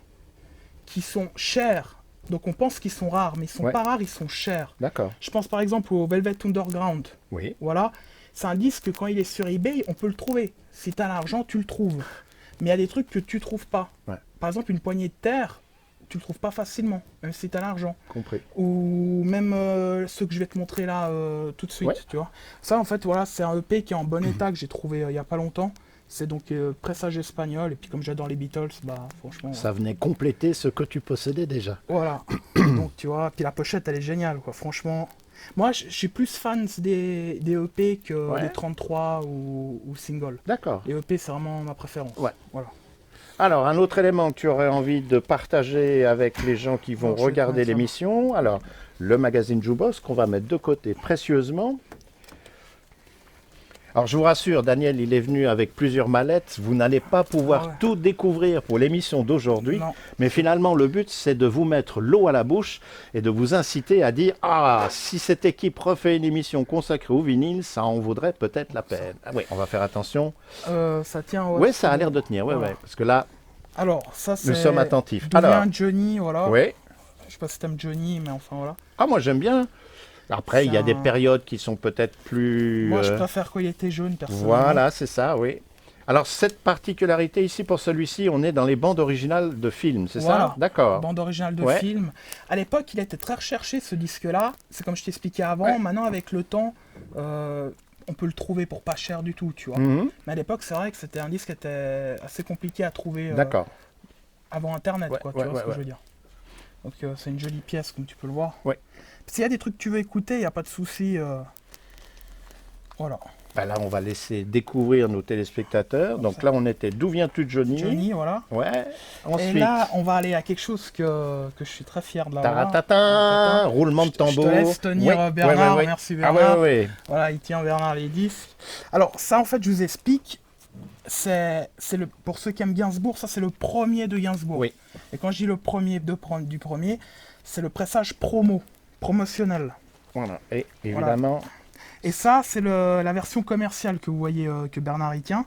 qui sont chers. Donc on pense qu'ils sont rares, mais ils sont Ouais. pas rares, ils sont chers. D'accord. Je pense par exemple au Velvet Underground. Oui. Voilà, c'est un disque, quand il est sur eBay, on peut le trouver. Si tu as l'argent, tu le trouves. Mais il y a des trucs que tu trouves pas. Ouais. Par exemple, une poignée de terre, tu le trouves pas facilement, même si tu as l'argent. Compris. Ou même ceux que je vais te montrer là tout de suite, Ouais. tu vois. Ça, en fait, voilà, c'est un EP qui est en bon état que j'ai trouvé il y a pas longtemps. C'est donc pressage espagnol. Et puis comme j'adore les Beatles, franchement, Ça venait compléter ce que tu possédais déjà. voilà. Donc tu vois, puis la pochette, elle est géniale, quoi. Franchement, moi, je suis plus fan des EP que Ouais. des 33 ou singles. D'accord. Les EP, c'est vraiment ma préférence. Ouais. Voilà. Alors, un autre élément que tu aurais envie de partager avec les gens qui vont Alors, je vais te regarder mettre ça. l'émission. Alors, le magazine Jukebox qu'on va mettre de côté précieusement. Alors, je vous rassure, Daniel, il est venu avec plusieurs mallettes. Vous n'allez pas pouvoir Ah ouais. tout découvrir pour l'émission d'aujourd'hui. Non. Mais finalement, le but, c'est de vous mettre l'eau à la bouche et de vous inciter à dire « Ah, si cette équipe refait une émission consacrée au vinyle, ça en vaudrait peut-être la peine. » Ah oui, on va faire attention. Ça tient. Ouais, Oui, ça a l'air de tenir. Ouais, Voilà. ouais. Parce que là, Alors, ça, c'est. nous sommes attentifs. D'où Alors, vient Johnny, voilà. oui. Je sais pas si t'aimes Johnny, mais enfin voilà. Ah, moi, j'aime bien. Après, il y a C'est des un- périodes qui sont peut-être plus... Moi, je euh, préfère quand il était jaune, personnellement. Voilà, c'est ça, oui. Alors, cette particularité ici, pour celui-ci, on est dans les bandes originales de films, c'est Voilà. ça? D'accord. Bande originale de Ouais. film. À l'époque, il était très recherché, ce disque-là. C'est comme je t'expliquais avant. Ouais. Maintenant, avec le temps, on peut le trouver pour pas cher du tout, tu vois. Mhm. Mais à l'époque, c'est vrai que c'était un disque qui était assez compliqué à trouver D'accord. avant Internet, Ouais, quoi. ouais, Tu vois ouais, ce que ouais. je veux dire. Donc, c'est une jolie pièce, comme tu peux le voir. Ouais. S'il y a des trucs que tu veux écouter, il n'y a pas de souci. Voilà. Ben là, on va laisser découvrir nos téléspectateurs. Donc ça. là, on était D'où viens-tu, Johnny? Johnny, voilà. Ouais. Et Ensuite, là, on va aller à quelque chose que je suis très fier de l'avoir. taratata, roulement de Je tambour. te laisse tenir, Ouais, Bernard. ouais, ouais. Merci, Ah Bernard. ouais, ouais. Voilà, il tient Bernard les disques. Alors ça, en fait, je vous explique. C'est pour ceux qui aiment Gainsbourg, ça c'est le premier de Gainsbourg. Oui. Et quand je dis le premier du premier, c'est le pressage promotionnel. Voilà. Et évidemment, Et ça, c'est la version commerciale que vous voyez que Bernard y tient.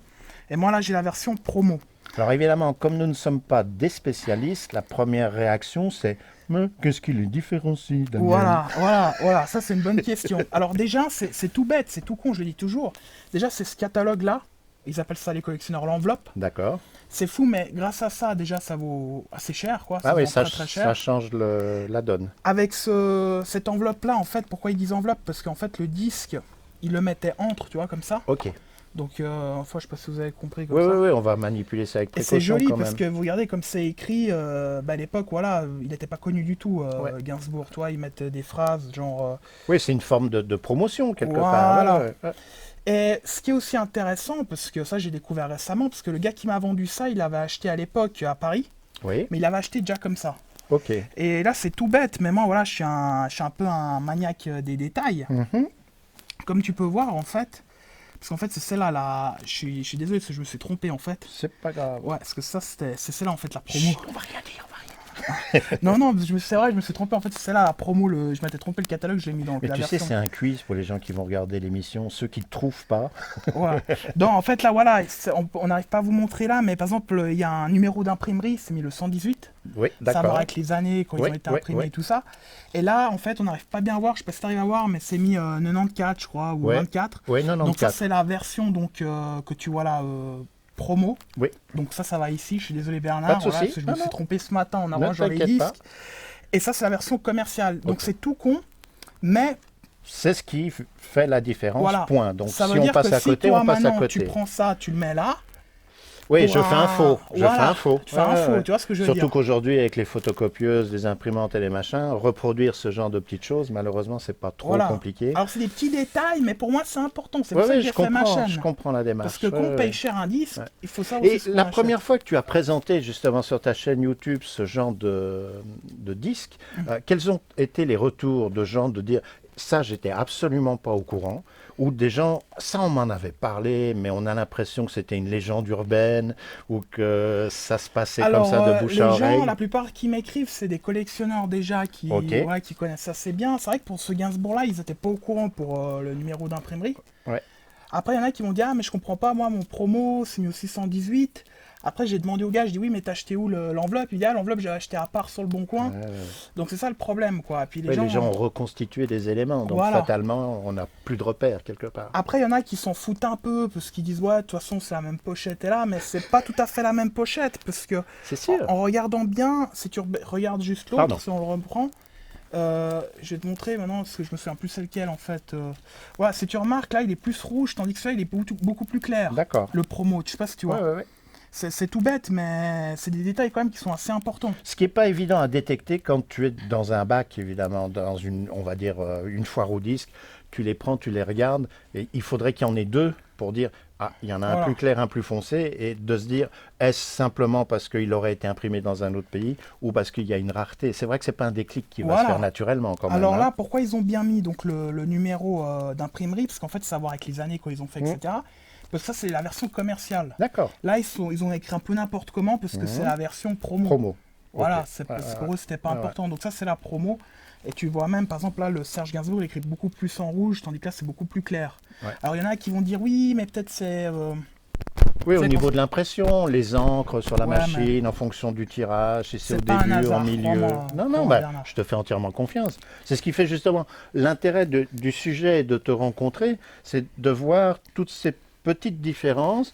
Et moi là, j'ai la version promo. alors évidemment, comme nous ne sommes pas des spécialistes, la première réaction c'est mais qu'est-ce qui les différencie, Daniel? Voilà, ça c'est une bonne question. Alors déjà, c'est tout bête, c'est tout con, je le dis toujours. Déjà, c'est ce catalogue-là, ils appellent ça les collectionneurs l'enveloppe. D'accord. C'est fou, mais grâce à ça, déjà, ça vaut assez cher, quoi. Ah oui, vaut ça, très, très cher. ça change la donne. Avec cette enveloppe-là, en fait, pourquoi ils disent enveloppe? Parce qu'en fait, le disque, ils le mettaient entre, tu vois, comme ça. Ok. Donc, enfin, je sais pas si vous avez compris comme Oui, ça. oui, oui, on va manipuler ça avec Et précaution c'est joli quand parce même. que vous regardez comme c'est écrit, à l'époque, voilà, il n'était pas connu du tout, Ouais. Gainsbourg, toi, ils mettent des phrases genre... Oui, c'est une forme de promotion quelque Voilà. part. Ouais, ouais. Et ce qui est aussi intéressant, parce que ça j'ai découvert récemment, parce que le gars qui m'a vendu ça, il l'avait acheté à l'époque à Paris, Oui, mais il l'avait acheté déjà comme ça. ok. Et là c'est tout bête, mais moi voilà, je suis un peu un maniaque des détails. Mhm. Comme tu peux voir en fait, parce qu'en fait c'est celle-là, là, je suis désolé parce que je me suis trompé en fait. C'est pas grave. Ouais, parce que ça c'est celle-là en fait la promo. Chut, on va rien dire, on va rien Non, non, c'est vrai, je me suis trompé. En fait, c'est là la promo. Je m'étais trompé le catalogue, je l'ai mis dans Mais la tu sais, version. c'est un quiz pour les gens qui vont regarder l'émission, ceux qui ne trouvent pas. Voilà. Donc, en fait, là, voilà, on n'arrive pas à vous montrer là, mais par exemple, il y a un numéro d'imprimerie, c'est mis le 118. Oui, Ça va d'accord. avec les années, quand ils Oui, ont été oui, imprimés oui. et tout ça. Et là, en fait, on n'arrive pas bien à voir, je sais pas si tu arrives à voir, mais c'est mis 94, je crois, ou Ouais. 24. Oui, Donc ça, 94. c'est la version donc, que tu vois là, promo. Oui, Donc ça va ici. Je suis désolé pas Bernard, de voilà, souci. parce que je Non, me suis non, trompé ce matin en ne arrangeant les t'inquiète pas. disques. Et ça, c'est la version commerciale. Donc Ok. c'est tout con, mais C'est ce qui fait la différence, voilà. point. Donc Ça si veut on dire passe que à si côté, toi on passe à maintenant tu côté. prends ça, tu le mets là. Oui, pour je fais un faux. Je voilà, fais un faux. tu fais un Ouais, faux, ouais. tu vois ce que je veux Surtout dire. qu'aujourd'hui, avec les photocopieuses, les imprimantes et les machins, reproduire ce genre de petites choses, malheureusement, c'est pas trop Voilà. compliqué. Alors c'est des petits détails, mais pour moi c'est important. C'est Oui, pour ça que je j'ai fait ma comprends, chaîne. je comprends la démarche. Parce que quand on Ouais, paye ouais. cher un disque, Ouais. il faut savoir aussi Et ce qu'on la achète. première fois que tu as présenté justement sur ta chaîne YouTube ce genre de disques, quels ont été les retours de gens de dire ça, j'étais absolument pas au courant, ou des gens, ça on m'en avait parlé, mais on a l'impression que c'était une légende urbaine, ou que ça se passait comme Alors, ça de bouche les à gens, oreille. la plupart qui m'écrivent, c'est des collectionneurs déjà qui, Ok. ouais, qui connaissent assez bien. C'est vrai que pour ce Gainsbourg-là, ils n'étaient pas au courant pour le numéro d'imprimerie. Ouais. Après, il y en a qui m'ont dit, ah, mais je comprends pas, moi, mon promo, c'est mis au 618. Après, j'ai demandé au gars, je dis, oui, mais t'as acheté où l'enveloppe? Il dit, ah, l'enveloppe, j'ai acheté à part sur le Bon Coin. Donc, c'est ça le problème, quoi. Et puis, Ouais, les gens ont reconstitué des éléments, donc Voilà. fatalement, on n'a plus de repères quelque part. Après, il y en a qui s'en foutent un peu, parce qu'ils disent, ouais, de toute façon, c'est la même pochette est là, mais c'est pas tout à fait la même pochette, parce que C'est sûr. en regardant bien, si tu regardes juste Pardon. l'autre, si on le reprend, je vais te montrer maintenant, parce que je me souviens plus c'est lequel en fait. Voilà, si tu remarques, là, il est plus rouge, tandis que celui-là, il est beaucoup plus clair. D'accord. Le promo, je sais pas si tu vois. Ouais, ouais, ouais. C'est tout bête, mais c'est des détails quand même qui sont assez importants. Ce qui n'est pas évident à détecter quand tu es dans un bac, évidemment, dans une, on va dire, une foire au disque, tu les prends, tu les regardes, et il faudrait qu'il y en ait deux pour dire, ah, il y en a un Voilà. plus clair, un plus foncé, et de se dire, est-ce simplement parce qu'il aurait été imprimé dans un autre pays, ou parce qu'il y a une rareté. C'est vrai que c'est pas un déclic qui va Voilà. se faire naturellement quand même. Alors hein. là, pourquoi ils ont bien mis donc le numéro d'imprimerie? Parce qu'en fait, ça va voir avec les années quand ils ont fait, etc. Parce que ça, c'est la version commerciale. D'accord. Là, ils ont écrit un peu n'importe comment, parce que c'est la version promo. Promo. Voilà, Ok. c'est Ouais, pour eux, c'était pas ouais, important. Donc ça, c'est la promo. Et tu vois même, par exemple, là, le Serge Gainsbourg, il écrit beaucoup plus en rouge, tandis que là, c'est beaucoup plus clair. Ouais. Alors, il y en a qui vont dire, oui, mais peut-être c'est... Oui, au C'est niveau quand- de l'impression, les encres sur la Ouais, machine, en fonction du tirage, si c'est au C'est pas un début, hasard, en milieu. crois-moi, Non, crois-moi, bah, Bernard. je te fais entièrement confiance. C'est ce qui fait justement l'intérêt du sujet et de te rencontrer, c'est de voir toutes ces petites différences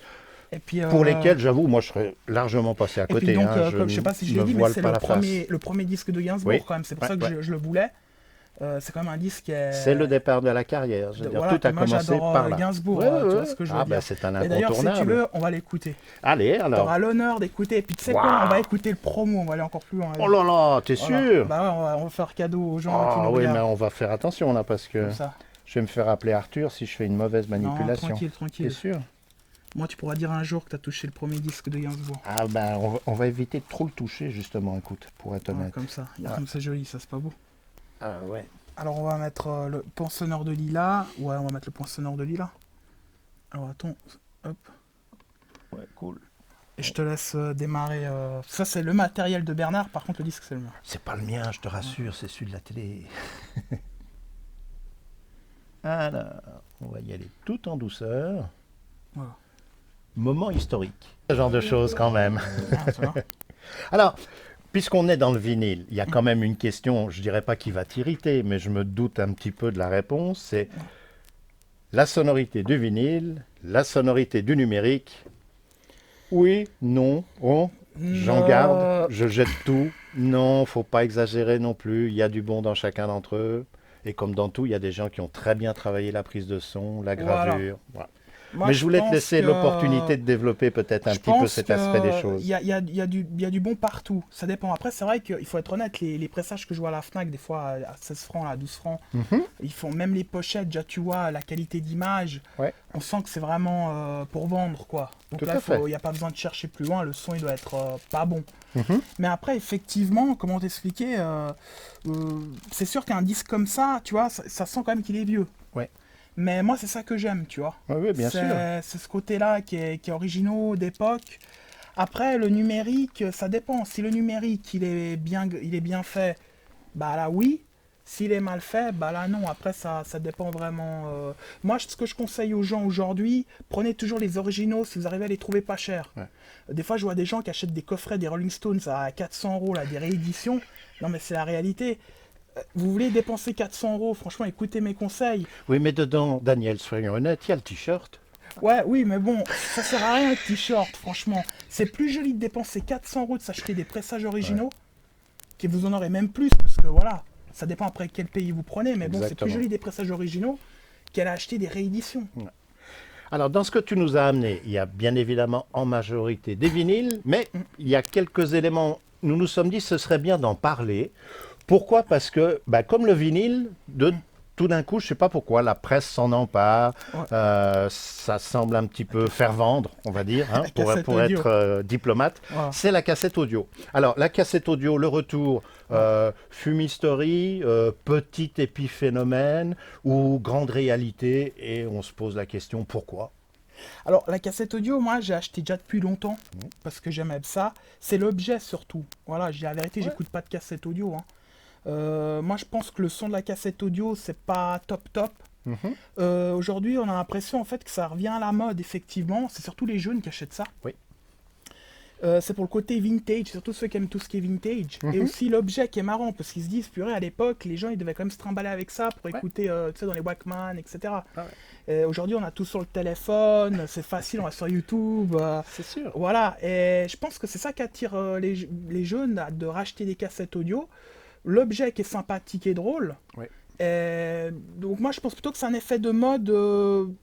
Et puis, pour lesquelles, j'avoue, moi je serais largement passé à et puis côté. donc, hein, comme je sais pas si je me l'ai dit, mais voile c'est pas le la face. premier disque de Gainsbourg, Oui. quand même. C'est pour Ouais, ça que ouais. je le voulais. C'est quand même un disque qui est... C'est le départ de la carrière. Je veux dire, Voilà, tout a puis moi, commencé j'adore par là. Gainsbourg, Ouais, tu ouais, vois ouais. ce que je Ah, veux bah, dire. c'est un Et d'ailleurs, si tu incontournable. veux, on va l'écouter. Allez, alors. T'auras l'honneur d'écouter. Et puis, tu sais quoi, Waouh. on va écouter le promo, on va aller encore plus loin. Oh là là, t'es Voilà. sûr? Bah ouais, on va faire cadeau aux gens qui Ah nous oui, regardent. mais on va faire attention là parce que Comme ça. je vais me faire appeler Arthur si je fais une mauvaise Non, manipulation. tranquille, T'es tranquille. sûr? Moi, tu pourras dire un jour que tu as touché le premier disque de Gainsbourg. Ah ben, on va éviter de trop le toucher justement, écoute, pour être Ouais, honnête. comme ça. Regarde Ouais. comme c'est joli, ça, c'est pas beau. Ah ouais. Alors, on va mettre le point sonore de Lila. Ouais, on va mettre le point sonore de Lila. Alors, attends. Hop. Ouais, cool. Et je te laisse démarrer. Ça, c'est le matériel de Bernard. Par contre, le disque, c'est le mien. C'est pas le mien, je te rassure, c'est celui de la télé. Alors, on va y aller tout en douceur. Voilà. Moment historique. Ce genre de choses quand même. Ah, tu vois. Alors, puisqu'on est dans le vinyle, il y a quand même une question, je dirais pas qui va t'irriter, mais je me doute un petit peu de la réponse, c'est la sonorité du vinyle, la sonorité du numérique. Oui, non, j'en garde, je jette tout. Non, faut pas exagérer non plus, il y a du bon dans chacun d'entre eux. Et comme dans tout, il y a des gens qui ont très bien travaillé la prise de son, la gravure. Voilà. Moi, Mais je voulais te pense laisser que- l'opportunité de développer peut-être un Je petit peu pense cet que aspect des choses. Il y a du bon partout. Ça dépend. Après, c'est vrai qu'il faut être honnête, les pressages que je vois à la Fnac, des fois à 16 francs, à 12 francs, Mhm. ils font même les pochettes, déjà tu vois, la qualité d'image, Ouais. on sent que c'est vraiment pour vendre, quoi. Donc Tout là, à fait. il n'y a pas besoin de chercher plus loin, le son, il doit être pas bon. Mhm. Mais après, effectivement, comment t'expliquer c'est sûr qu'un disque comme ça, tu vois, ça sent quand même qu'il est vieux. Ouais. Mais moi, c'est ça que j'aime, tu vois. Oui, oui, bien sûr. C'est ce côté-là qui est originaux, d'époque. Après, le numérique, ça dépend. Si le numérique, il est bien fait, bah là, oui. S'il est mal fait, bah là, non. Après, ça dépend vraiment. Moi, ce que je conseille aux gens aujourd'hui, prenez toujours les originaux si vous arrivez à les trouver pas chers. Ouais. Des fois, je vois des gens qui achètent des coffrets des Rolling Stones à 400 euros, là, des rééditions. Non, mais c'est la réalité. Vous voulez dépenser 400 euros, franchement, écoutez mes conseils. Oui, mais dedans, Daniel, soyons honnêtes, il y a le t-shirt. Ouais, oui, mais bon, ça sert à rien le t-shirt, franchement. C'est plus joli de dépenser 400 euros de s'acheter des pressages originaux, que vous en aurez même plus, parce que voilà, ça dépend après quel pays vous prenez, mais bon, c'est Exactement. plus joli des pressages originaux qu'elle a acheté des rééditions. Alors, dans ce que tu nous as amené, il y a bien évidemment en majorité des vinyles, mais il y a quelques éléments. Nous nous sommes dit que ce serait bien d'en parler. Pourquoi? Parce que, bah, comme le vinyle, tout d'un coup, je ne sais pas pourquoi, la presse s'en empare. Ouais. Ça semble un petit peu faire vendre, on va dire, hein, La cassette pour audio. être diplomate. Voilà. C'est la cassette audio. Alors, la cassette audio, le retour, fumisterie, petit épiphénomène ou grande réalité. Et on se pose la question, pourquoi? Alors, la cassette audio, moi, j'ai acheté déjà depuis longtemps, parce que j'aimais ça. C'est l'objet surtout. Voilà, j'ai la vérité, j'écoute pas de cassette audio. Hein. Moi, je pense que le son de la cassette audio, c'est pas top. Aujourd'hui, on a l'impression en fait que ça revient à la mode, effectivement. C'est surtout les jeunes qui achètent ça. Oui. C'est pour le côté vintage, surtout ceux qui aiment tout ce qui est vintage. Et aussi l'objet qui est marrant, parce qu'ils se disent, purée, à l'époque, les gens ils devaient quand même se trimballer avec ça pour écouter, tu sais, dans les Walkman, etc. Ah Aujourd'hui, on a tout sur le téléphone, c'est facile, on va sur YouTube. C'est sûr. Voilà, et je pense que c'est ça qui attire les jeunes de racheter des cassettes audio. L'objet qui est sympathique et drôle. Oui. Donc moi, je pense plutôt que c'est un effet de mode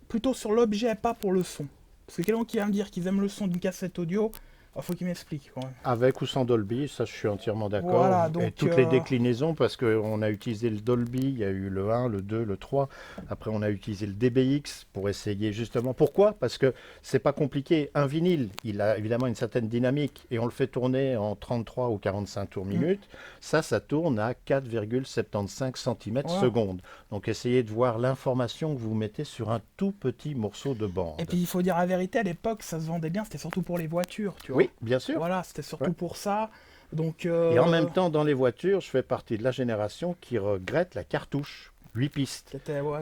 plutôt sur l'objet, pas pour le son. Parce que quelqu'un qui va me dire qu'ils aiment le son d'une cassette audio, il faut qu'il m'explique quand même. Avec ou sans Dolby, ça je suis entièrement d'accord. Voilà, Et donc, toutes les déclinaisons, parce qu'on a utilisé le Dolby, il y a eu le 1, le 2, le 3. Après, on a utilisé le DBX pour essayer justement. Pourquoi? Parce que c'est pas compliqué. Un vinyle, il a évidemment une certaine dynamique et on le fait tourner en 33 ou 45 tours minutes. Ça tourne à 4,75 cm seconde. Donc, essayez de voir l'information que vous mettez sur un tout petit morceau de bande. Et puis, il faut dire la vérité, à l'époque, ça se vendait bien, c'était surtout pour les voitures, tu vois. Oui, bien sûr. Voilà, c'était surtout pour ça. Donc, Et en même temps, dans les voitures, je fais partie de la génération qui regrette la cartouche 8 pistes.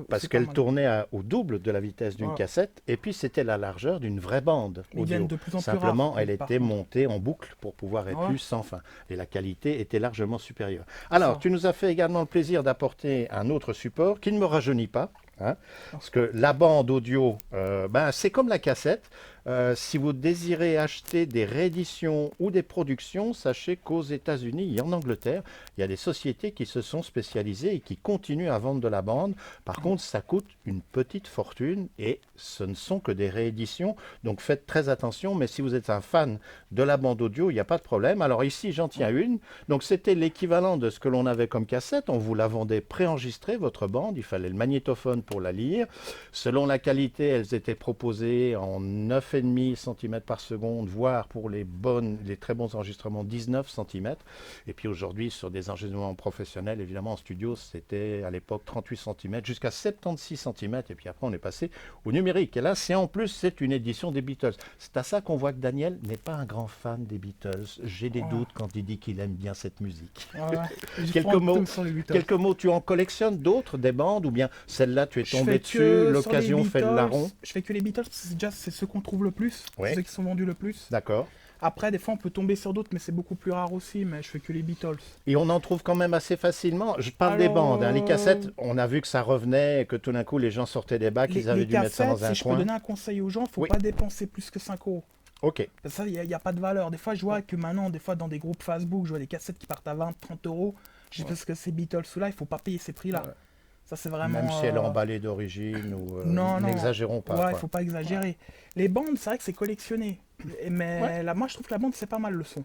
Parce c'est qu'elle pas mal. tournait au double de la vitesse d'une Voilà. cassette, et puis c'était la largeur d'une vraie bande Ils audio. deviennent de plus en plus Simplement, rares, elle par était contre. montée en boucle pour pouvoir être Ouais. lue sans fin. Et la qualité était largement supérieure. Alors, Ça. tu nous as fait également le plaisir d'apporter un autre support qui ne me rajeunit pas. Hein, parce que la bande audio, c'est comme la cassette. Si vous désirez acheter des rééditions ou des productions, sachez qu'aux États-Unis et en Angleterre, il y a des sociétés qui se sont spécialisées et qui continuent à vendre de la bande. Par contre, ça coûte une petite fortune et ce ne sont que des rééditions. Donc faites très attention, mais si vous êtes un fan de la bande audio, il n'y a pas de problème. Alors ici, j'en tiens une. Donc c'était l'équivalent de ce que l'on avait comme cassette. On vous la vendait préenregistrée, votre bande. Il fallait le magnétophone pour la lire. Selon la qualité, elles étaient proposées en 9,5 cm par seconde, voire pour les très bons enregistrements 19 cm. Et puis aujourd'hui, sur des enregistrements professionnels, évidemment en studio, c'était à l'époque 38 cm jusqu'à 76 cm. Et puis après, on est passé au numérique. Et là, en plus, c'est une édition des Beatles. C'est à ça qu'on voit que Daniel n'est pas un grand fan des Beatles. J'ai des doutes quand il dit qu'il aime bien cette musique. Quelques mots, tu en collectionnes d'autres, des bandes, ou bien celle-là, tu es tombé dessus, l'occasion fait le larron? Je fais que les Beatles, parce que c'est ceux qu'on trouve le plus, Ouais. c'est ceux qui sont vendus le plus. D'accord. Après, des fois, on peut tomber sur d'autres, mais c'est beaucoup plus rare aussi, mais je fais que les Beatles. Et on en trouve quand même assez facilement. Je parle des bandes, hein. Les cassettes, on a vu que ça revenait, que tout d'un coup, les gens sortaient des bacs, ils avaient dû mettre ça dans un si coin. je peux donner un conseil aux gens, il ne faut Oui. pas dépenser plus que 5 euros. Ok. Parce que ça, il n'y a pas de valeur. Des fois, je vois que maintenant, des fois, dans des groupes Facebook, je vois des cassettes qui partent à 20, 30 euros. Je dis parce que c'est Beatles ou là, il ne faut pas payer ces prix-là. Ouais. Ça, c'est vraiment. Même si elle est emballée d'origine, ou Non, n'exagérons pas. Ouais, il quoi. faut pas exagérer. Les bandes, c'est vrai que c'est collectionné. Mais moi, je trouve que la bande, c'est pas mal le son.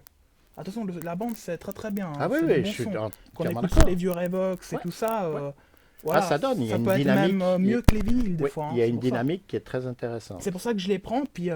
Attention, la bande, c'est très très bien. Ah oui, c'est oui, du bon je suis son. Quand on entièrement écoute d'accord. les vieux Revox et Ouais. tout ça, Ouais. voilà, ça donne, il y a une peut dynamique, être même il y a- mieux que les vinyles des Oui, fois. il y a c'est une pour ça. dynamique qui est très intéressante. C'est pour ça que je les prends, puis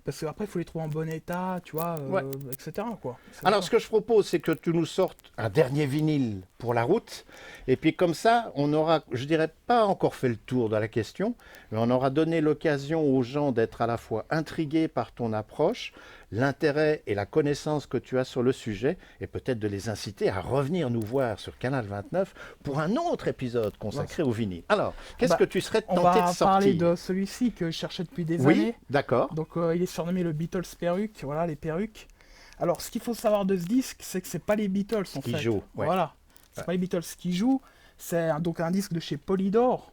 parce qu'après, il faut les trouver en bon état, tu vois, Ouais. etc. Quoi. Alors, ce que je propose, c'est que tu nous sortes un dernier vinyle pour la route. Et puis comme ça, on aura, je dirais pas encore fait le tour de la question, mais on aura donné l'occasion aux gens d'être à la fois intrigués par ton approche, l'intérêt et la connaissance que tu as sur le sujet, et peut-être de les inciter à revenir nous voir sur Canal 29 pour un autre épisode consacré au vinyle. Alors, qu'est-ce que tu serais On tenté de va sortir? parler de celui-ci que je cherchais depuis des Oui, années. d'accord. Donc il est surnommé le Beatles perruque, voilà les perruques. Alors ce qu'il faut savoir de ce disque, c'est que c'est pas les Beatles en Qui fait. jouent, ouais. Voilà, c'est pas les Beatles qui jouent, c'est donc un disque de chez Polydor.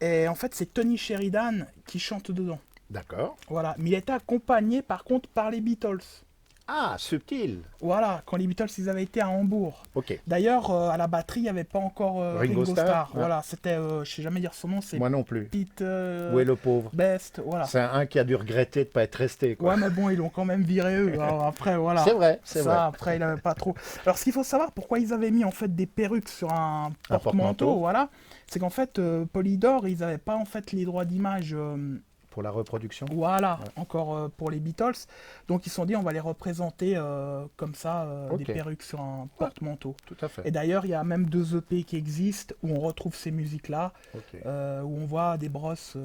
Et en fait c'est Tony Sheridan qui chante dedans. D'accord. Voilà, mais il était accompagné par contre par les Beatles. Ah, subtil. Voilà, quand les Beatles ils avaient été à Hambourg. Ok. D'ailleurs à la batterie il n'y avait pas encore Ringo Starr. ouais. Voilà, c'était, je sais jamais dire son nom, c'est Moi non plus. Pete Où est le pauvre? Best, voilà. C'est un qui a dû regretter de ne pas être resté, quoi. Ouais, mais bon, ils l'ont quand même viré eux. Alors, après, voilà. C'est vrai, c'est Ça, vrai. après, il avait pas trop. Alors, ce qu'il faut savoir, pourquoi ils avaient mis en fait des perruques sur un porte-manteau. porte-manteau, voilà, c'est qu'en fait, Polydor, ils n'avaient pas en fait les droits d'image, Pour la reproduction. voilà, Ouais. encore pour les Beatles. Donc, ils se sont dit, on va les représenter comme ça, Ok. des perruques sur un porte-manteau. Tout à fait. Et d'ailleurs, il y a même 2 EP qui existent où on retrouve ces musiques-là, Ok. où on voit des brosses,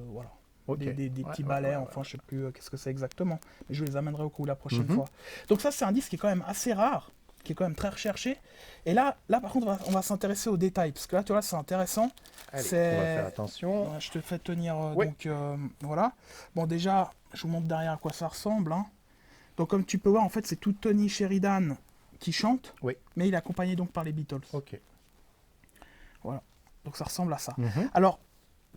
voilà. Ok. Des Ouais, petits ouais, balais, ouais, enfin je sais plus qu'est-ce que c'est exactement, mais je les amènerai au coup la prochaine Mhm. fois. Donc ça c'est un disque qui est quand même assez rare, qui est quand même très recherché. Et là par contre on va s'intéresser aux détails, parce que là tu vois c'est intéressant. Allez, C'est- on va faire attention. Ouais, je te fais tenir Oui. donc voilà. Bon déjà je vous montre derrière à quoi ça ressemble. Hein. Donc comme tu peux voir en fait c'est tout Tony Sheridan qui chante, Oui. mais il est accompagné donc par les Beatles. Ok. Donc ça ressemble à ça. Mhm. Alors,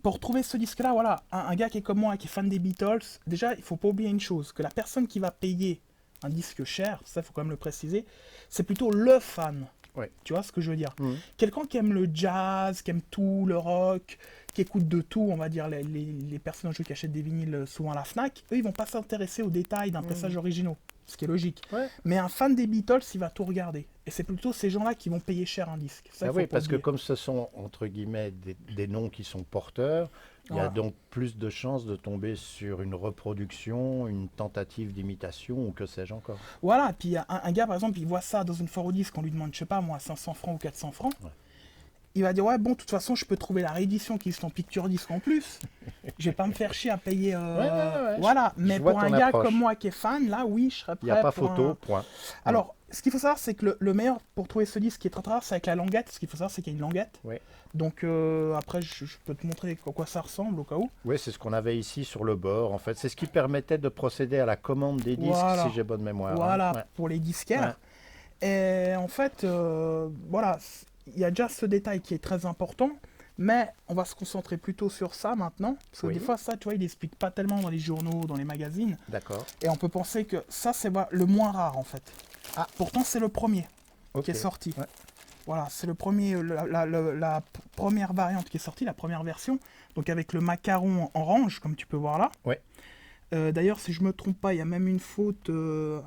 pour trouver ce disque-là, voilà, un gars qui est comme moi, qui est fan des Beatles, déjà, il faut pas oublier une chose, que la personne qui va payer un disque cher, ça, il faut quand même le préciser, c'est plutôt le fan. Ouais. Tu vois ce que je veux dire? Mhm. Quelqu'un qui aime le jazz, qui aime tout, le rock, qui écoute de tout, on va dire, les personnes qui achètent des vinyles souvent à la FNAC, eux, ils vont pas s'intéresser aux détails d'un pressage originaux, ce qui est logique. Ouais. Mais un fan des Beatles, il va tout regarder. Et c'est plutôt ces gens-là qui vont payer cher un disque. Ça, Ah il faut oui, pas parce que oublier. comme ce sont, entre guillemets, des noms qui sont porteurs, il y a Voilà. donc plus de chances de tomber sur une reproduction, une tentative d'imitation ou que sais-je encore. Voilà, puis un gars, par exemple, il voit ça dans une foire au disque, on lui demande, je sais pas moi, 500 francs ou 400 francs. Ouais. Il va dire, ouais, bon, de toute façon, je peux trouver la réédition qui est en picture disque en plus. Je vais pas me faire chier à payer. Ouais. Voilà, mais vois pour un ton gars approche. comme moi qui est fan, là, oui, je serais Il prêt n'y a pas pour photo, un- point. Alors, ce qu'il faut savoir, c'est que le meilleur pour trouver ce disque qui est très rare, c'est avec la languette. Ce qu'il faut savoir, c'est qu'il y a une languette. Ouais. Donc, après, je peux te montrer à quoi ça ressemble au cas où. Oui, c'est ce qu'on avait ici sur le bord, en fait. C'est ce qui permettait de procéder à la commande des disques, Voilà. si j'ai bonne mémoire. hein. Voilà, Ouais. pour les disquaires. Et en fait, voilà, il y a déjà ce détail qui est très important, mais on va se concentrer plutôt sur ça maintenant. Parce que Oui. des fois, ça, tu vois, il n'explique pas tellement dans les journaux, dans les magazines. D'accord. Et on peut penser que ça, c'est le moins rare, en fait. Ah, pourtant, c'est le premier Ok. qui est sorti. Ouais. Voilà, c'est le premier, la première variante qui est sortie, la première version. Donc avec le macaron orange, comme tu peux voir là. Ouais. D'ailleurs, si je me trompe pas, il y a même une faute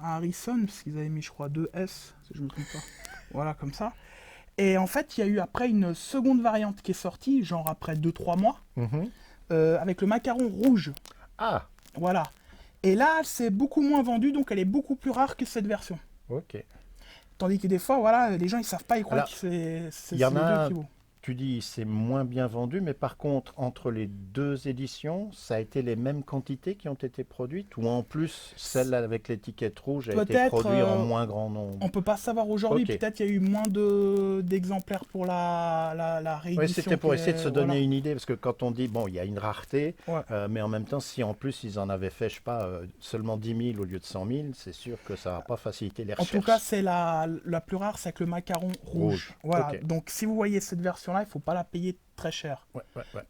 à Harrison, parce qu'ils avaient mis, je crois, 2S, si je me trompe pas. Voilà, comme ça. Et en fait, il y a eu après une seconde variante qui est sortie, genre après 2-3 mois, Mhm. avec le macaron rouge. Ah, Voilà. Et là, c'est beaucoup moins vendu, donc elle est beaucoup plus rare que cette version. ok. Tandis que des fois, voilà, les gens ils savent pas, ils croient Alors, que c'est il y en les a deux qui vaut. Tu dis c'est moins bien vendu, mais par contre, entre les deux éditions, ça a été les mêmes quantités qui ont été produites ou en plus, celle avec l'étiquette rouge a été Peut-être, produite en moins grand nombre? On peut pas savoir aujourd'hui, Ok. peut-être il y a eu moins d'exemplaires pour la réédition. Oui, c'était pour qui essayer de est- se donner voilà. une idée, parce que quand on dit, bon, il y a une rareté, Ouais. mais en même temps, si en plus ils en avaient fait, je sais pas, seulement 10 000 au lieu de 100 000, c'est sûr que ça va pas faciliter les En recherches. tout cas, c'est la plus rare, c'est avec le macaron rouge. Rouge, Voilà. ok. Donc si vous voyez cette version-là, il faut pas la payer très cher. Ouais.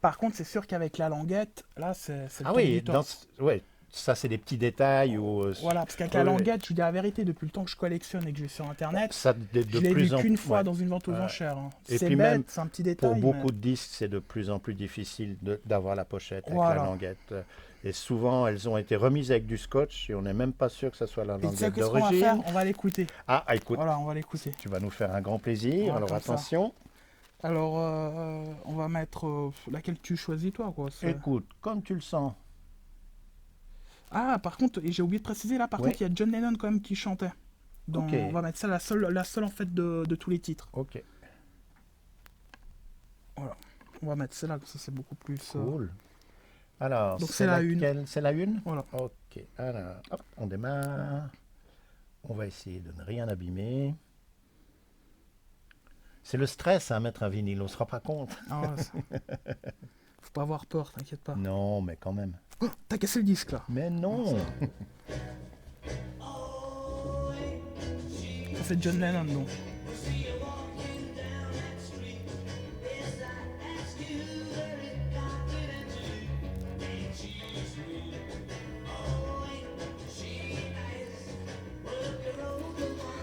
Par contre, c'est sûr qu'avec la languette, là, c'est le Ah temps oui, du torse. ouais, ça c'est des petits détails où Voilà, parce qu'avec oui, la oui. languette, je vous dis la vérité, depuis le temps que je collectionne et que je vais sur Internet, ça de je l'ai vu plus en qu'une fois ouais. dans une vente aux Ouais. enchères. Hein. Et C'est puis bête, même c'est un petit détail. Pour beaucoup mais- de disques, c'est de plus en plus difficile d'avoir la pochette avec Voilà. la languette. Et souvent, elles ont été remises avec du scotch et on n'est même pas sûr que ce soit la Et tu sais languette qu'est-ce qu'on va faire? d'origine. On va l'écouter. Ah, écoute, Voilà, on va l'écouter. tu vas nous faire un grand plaisir. Voilà, Alors comme ça. attention, Alors, on va mettre laquelle tu choisis toi, quoi. écoute, comme tu le sens. Ah, par contre, et j'ai oublié de préciser là, par Ouais. contre, il y a John Lennon quand même qui chantait. Ok. On va mettre ça la seule en fait de tous les titres. Ok, Voilà. On va mettre celle-là, ça c'est beaucoup plus. cool. Alors, Donc c'est la une. laquelle? C'est la une? Voilà. Ok, alors, hop, on démarre. On va essayer de ne rien abîmer. C'est le stress à mettre un vinyle, on se rend pas compte. Ah, faut pas avoir peur, t'inquiète pas. Non, mais quand même. Oh, t'as cassé le disque là. Mais non. Ça c'est John Lennon donc.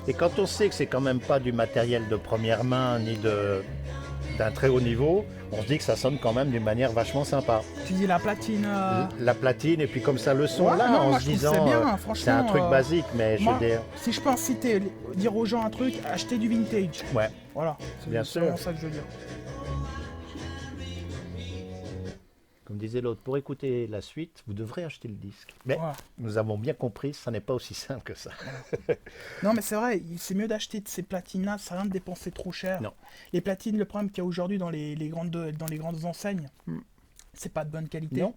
Et quand on sait que c'est quand même pas du matériel de première main ni d'un très haut niveau, on se dit que ça sonne quand même d'une manière vachement sympa. Tu dis la platine. La platine et puis comme ça le son Ouais, là, non, en moi, se je trouve que disant, c'est bien, c'est un franchement, truc basique, mais je Moi, veux dire, si je peux inciter, dire aux gens un truc, acheter du vintage. ouais, Voilà. C'est Bien c'est sûr. vraiment ça que je veux dire. comme disait l'autre, pour écouter la suite, vous devrez acheter le disque. Mais Voilà. nous avons bien compris, ça n'est pas aussi simple que ça. Non, mais c'est vrai, c'est mieux d'acheter de ces platines-là, ça sert à rien de dépenser trop cher. Non. Les platines, le problème qu'il y a aujourd'hui dans les grandes enseignes, c'est pas de bonne qualité. Non.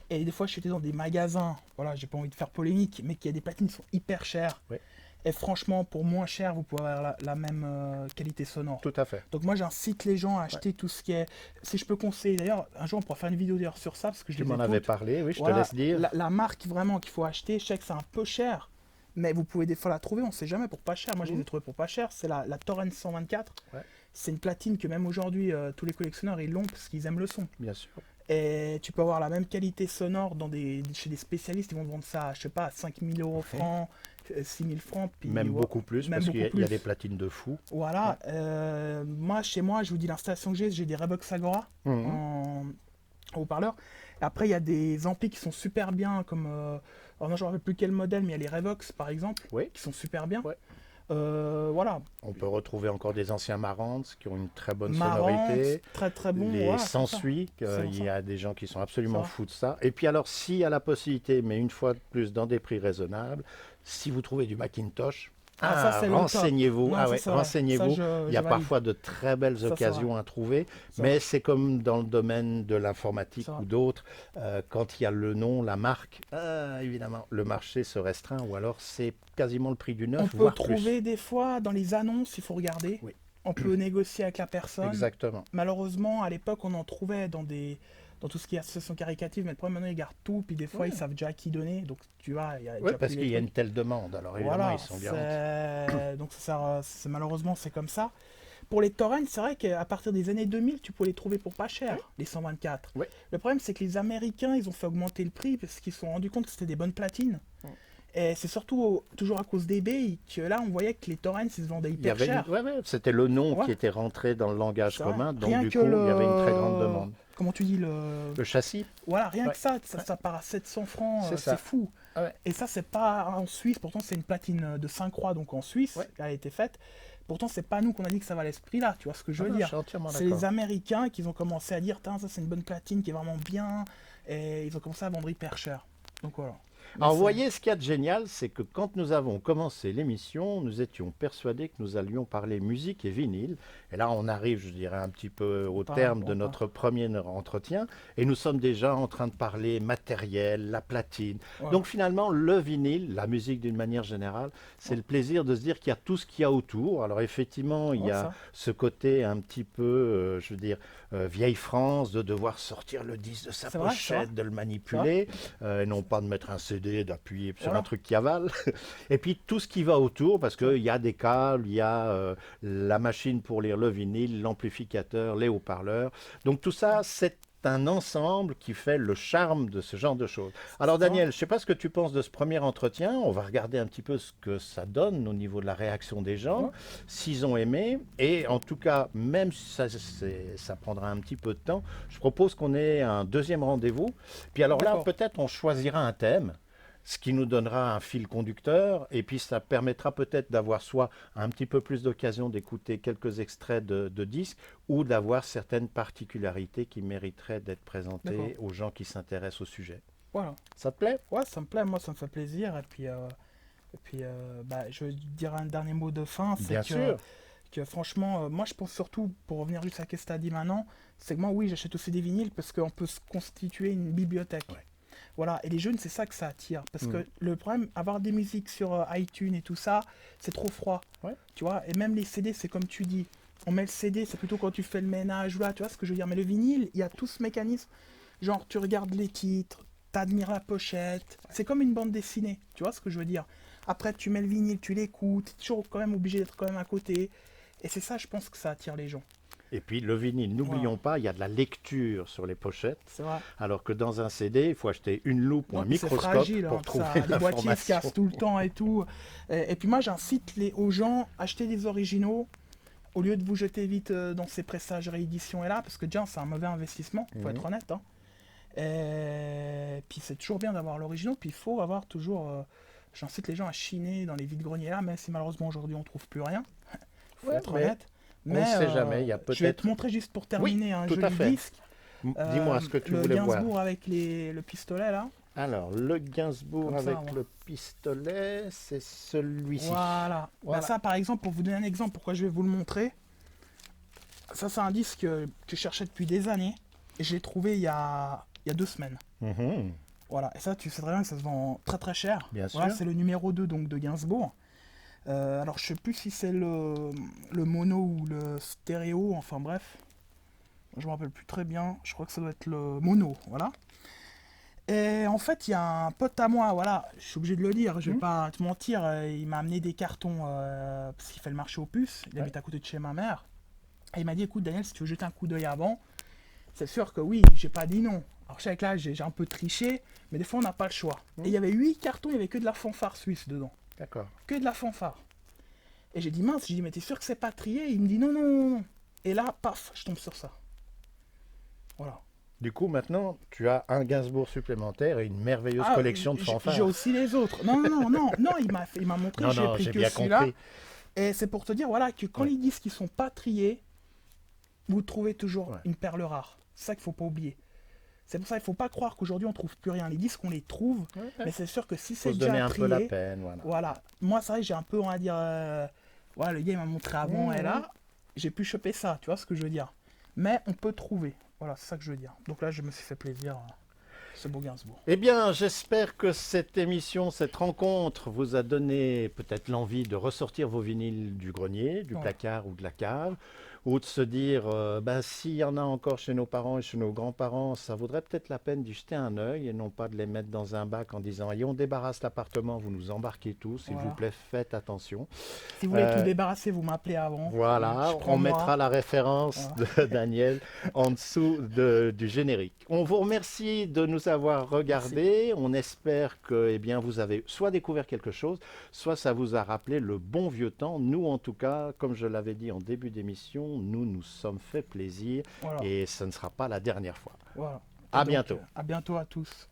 Et des fois, j'étais dans des magasins, voilà, j'ai pas envie de faire polémique, mais qu'il y a des platines qui sont hyper chères. Ouais. Et franchement, pour moins cher, vous pouvez avoir la même qualité sonore. Tout à fait. Donc moi, j'incite les gens à acheter tout ce qui est... Si je peux conseiller, d'ailleurs, un jour, on pourra faire une vidéo d'ailleurs sur ça, parce que je Tu les ai m'en avais toutes. parlé, oui, je Voilà, te laisse dire. La marque vraiment qu'il faut acheter, je sais que c'est un peu cher, mais vous pouvez des fois la trouver, on sait jamais, pour pas cher. Moi, je les ai trouvés pour pas cher. C'est la Torrent 124. Ouais. C'est une platine que même aujourd'hui, tous les collectionneurs, ils l'ont parce qu'ils aiment le son. Bien sûr. Et tu peux avoir la même qualité sonore chez des spécialistes, ils vont te vendre ça, je sais pas, à 5000 euros francs, 6000 francs. Puis, Même ouais, beaucoup plus, même parce qu'il y a- beaucoup il y a plus. des platines de fou. Voilà. Moi, chez moi, je vous dis l'installation que j'ai des Revox Agora en haut-parleur. Et après, il y a des amplis qui sont super bien, comme. Alors, non, je ne me rappelle plus quel modèle, mais il y a les Revox, par exemple, Oui. qui sont super bien. Ouais. Voilà. On peut retrouver encore des anciens Marantz qui ont une très bonne Marrant, sonorité. très très bon. Les voilà, c'est ça. Sansui, C'est il ça. y a des gens qui sont absolument Ça. fous de ça. Et puis alors, s'il y a la possibilité, mais une fois de plus dans des prix raisonnables, si vous trouvez du Macintosh, Ah, ça, c'est le top. renseignez-vous. Non, Ah ça, ouais, c'est vrai. renseignez-vous. Ça, Il y a je valide. parfois de très belles Ça, c'est occasions vrai. à trouver, C'est mais vrai. c'est comme dans le domaine de l'informatique C'est vrai. ou d'autres, quand il y a le nom, la marque, évidemment, le marché se restreint ou alors c'est quasiment le prix du neuf, On peut voire trouver des fois dans les annonces, il faut regarder. Oui. On peut négocier avec la plus. personne. Exactement. Malheureusement, à l'époque, on en trouvait dans tout ce qui est association caritative, mais le problème maintenant, ils gardent tout, puis des fois, Ouais. ils savent déjà à qui donner. Donc, tu vois, il y a Oui, déjà parce plus qu'il les y a trucs. une telle demande. Alors évidemment, Voilà, ils sont garantis. donc ça sert, malheureusement, c'est comme ça. Pour les torrents, c'est vrai qu'à partir des années 2000, tu peux les trouver pour pas cher, les 124. Ouais. Le problème, c'est que les Américains, ils ont fait augmenter le prix parce qu'ils se sont rendus compte que c'était des bonnes platines. Et c'est surtout toujours à cause d'eBay que là, on voyait que les torrents, ils se vendaient Il y hyper avait cher. ouais, c'était le nom Ouais. qui était rentré dans le langage C'est vrai. commun, donc Rien du que coup, il y avait une très grande demande. Comment tu dis Le châssis, Voilà, rien Ouais. que ça part à 700 francs, C'est ça. c'est fou. Ouais. Et ça, c'est pas en Suisse, pourtant c'est une platine de Saint-Croix, donc en Suisse, Ouais. qui a été faite. Pourtant, c'est pas nous qu'on a dit que ça valait ce prix-là, tu vois ce que je veux Ah non, dire. je suis entièrement C'est d'accord. les Américains qui ont commencé à dire, ça c'est une bonne platine qui est vraiment bien, et ils ont commencé à vendre hyper cher. Donc voilà. Alors, vous c'est- voyez, ce qu'il y a de génial, c'est que quand nous avons commencé l'émission, nous étions persuadés que nous allions parler musique et vinyle. Et là, on arrive, je dirais, un petit peu au terme de notre premier entretien. Et nous sommes déjà en train de parler matériel, la platine. Voilà. Donc, finalement, le vinyle, la musique d'une manière générale, c'est le plaisir de se dire qu'il y a tout ce qu'il y a autour. Alors, effectivement, il y Ouais, a ça. ce côté un petit peu, je veux dire, vieille France, de devoir sortir le disque de sa C'est vrai, c'est pochette, vrai. de le manipuler, et non pas de mettre un CD, d'appuyer sur Voilà. un truc qui avale. Et puis tout ce qui va autour, parce qu'il y a des câbles, il y a la machine pour lire le vinyle, l'amplificateur, les haut-parleurs. Donc tout ça, c'est un ensemble qui fait le charme de ce genre de choses. Alors C'est ça. Daniel, je ne sais pas ce que tu penses de ce premier entretien. On va regarder un petit peu ce que ça donne au niveau de la réaction des gens, Ouais. s'ils ont aimé. Et en tout cas, même si ça prendra un petit peu de temps, je propose qu'on ait un deuxième rendez-vous. Puis alors là, D'accord. peut-être on choisira un thème, ce qui nous donnera un fil conducteur, et puis ça permettra peut-être d'avoir soit un petit peu plus d'occasion d'écouter quelques extraits de disques, ou d'avoir certaines particularités qui mériteraient d'être présentées D'accord. aux gens qui s'intéressent au sujet. Voilà. Ça te plaît? Ouais, ça me plaît, moi ça me fait plaisir. Et puis Et puis, je veux dire un dernier mot de fin, c'est Bien sûr. que franchement, moi je pense surtout, pour revenir juste à ce que tu as dit maintenant, c'est que moi, oui, j'achète aussi des vinyles parce qu'on peut se constituer une bibliothèque. Ouais. Voilà, et les jeunes, c'est ça que ça attire. Parce Mm. que le problème, avoir des musiques sur iTunes et tout ça, c'est trop froid. Ouais. Tu vois, et même les CD, c'est comme tu dis. On met le CD, c'est plutôt quand tu fais le ménage, ou là, tu vois ce que je veux dire. Mais le vinyle, il y a tout ce mécanisme. Genre, tu regardes les titres, t'admires la pochette. C'est comme une bande dessinée, tu vois ce que je veux dire. Après, tu mets le vinyle, tu l'écoutes, t'es toujours quand même obligé d'être quand même à côté. Et c'est ça, je pense que ça attire les gens. Et puis le vinyle, n'oublions Voilà. pas, il y a de la lecture sur les pochettes, C'est vrai. alors que dans un CD, il faut acheter une loupe ou un Non, puis c'est microscope fragile, pour hein, trouver les boîtiers se l'information. cassent tout le temps et tout. Et puis moi, j'incite aux gens à acheter des originaux au lieu de vous jeter vite dans ces pressages rééditions et là, parce que déjà, c'est un mauvais investissement, faut être honnête. Hein. Et puis c'est toujours bien d'avoir l'original, puis il faut avoir toujours. J'incite les gens à chiner dans les vides-greniers là, mais si malheureusement aujourd'hui on trouve plus rien, faut Ouais, être mais honnête. on ne sait jamais, il y a Je vais te peut-être... montrer juste pour terminer un tout à joli fait. disque. Dis-moi ce que tu Le voulais voir. Gainsbourg avec le pistolet là. Alors, le Gainsbourg Comme ça, avec ouais. le pistolet, c'est celui-ci. Voilà. Voilà. Bah ça par exemple, pour vous donner un exemple, pourquoi je vais vous le montrer. Ça c'est un disque que je cherchais depuis des années. Et je l'ai trouvé il y a 2 semaines. Mhm. Voilà, et ça tu sais très bien que ça se vend très très cher. Bien Voilà, sûr. c'est le numéro 2 donc, de Gainsbourg. Alors je sais plus si c'est le mono ou le stéréo, enfin bref. Je me rappelle plus très bien, je crois que ça doit être le mono, voilà. Et en fait, il y a un pote à moi, voilà, je suis obligé de le dire, je vais pas te mentir, il m'a amené des cartons parce qu'il fait le marché aux puces, il habite à côté de chez ma mère. Et il m'a dit, écoute Daniel, si tu veux jeter un coup d'œil avant, c'est sûr que oui, j'ai pas dit non. Alors je sais que là, j'ai un peu triché, mais des fois on n'a pas le choix. Et il y avait 8 cartons, il y avait que de la fanfare suisse dedans. D'accord. Que de la fanfare. Et j'ai dit mince, j'ai dit mais t'es sûr que c'est pas trié? Il me dit non, non, non, non. Et là, paf, je tombe sur ça. Voilà. Du coup, maintenant, tu as un Gainsbourg supplémentaire et une merveilleuse Ah, collection de j'ai fanfares. aussi les autres. Non, non, non, non, non, il m'a montré, Non, j'ai non, pris j'ai que bien celui-là. compris. Et c'est pour te dire, voilà, que quand Ouais. les disques qui sont pas triés, vous trouvez toujours Ouais. une perle rare. C'est ça qu'il faut pas oublier. C'est pour ça qu'il faut pas croire qu'aujourd'hui on trouve plus rien. Les disques, on les trouve, mais c'est sûr que si Faut c'est se donner déjà un peu la trié, peine, voilà. voilà. Moi, c'est vrai, j'ai un peu, on va dire, voilà, le gars il m'a montré avant et là, j'ai pu choper ça, tu vois ce que je veux dire. Mais on peut trouver. Voilà, c'est ça que je veux dire. Donc là, je me suis fait plaisir. Ce beau Gainsbourg. Eh bien, j'espère que cette émission, cette rencontre vous a donné peut-être l'envie de ressortir vos vinyles du grenier, du Ouais. placard ou de la cave, ou de se dire, s'il y en a encore chez nos parents et chez nos grands-parents, ça vaudrait peut-être la peine d'y jeter un œil et non pas de les mettre dans un bac en disant, et on débarrasse l'appartement, vous nous embarquez tous, s'il Voilà. vous plaît, faites attention. Si vous voulez Euh, tout débarrasser, vous m'appelez avant. Voilà, Je prends on moi. mettra la référence de Daniel en dessous du générique. On vous remercie de nous avoir regardés. On espère que eh bien, vous avez soit découvert quelque chose, soit ça vous a rappelé le bon vieux temps. Nous, en tout cas, comme je l'avais dit en début d'émission, nous nous sommes fait plaisir Voilà. et ce ne sera pas la dernière fois. Voilà. À Donc, bientôt. À bientôt à tous.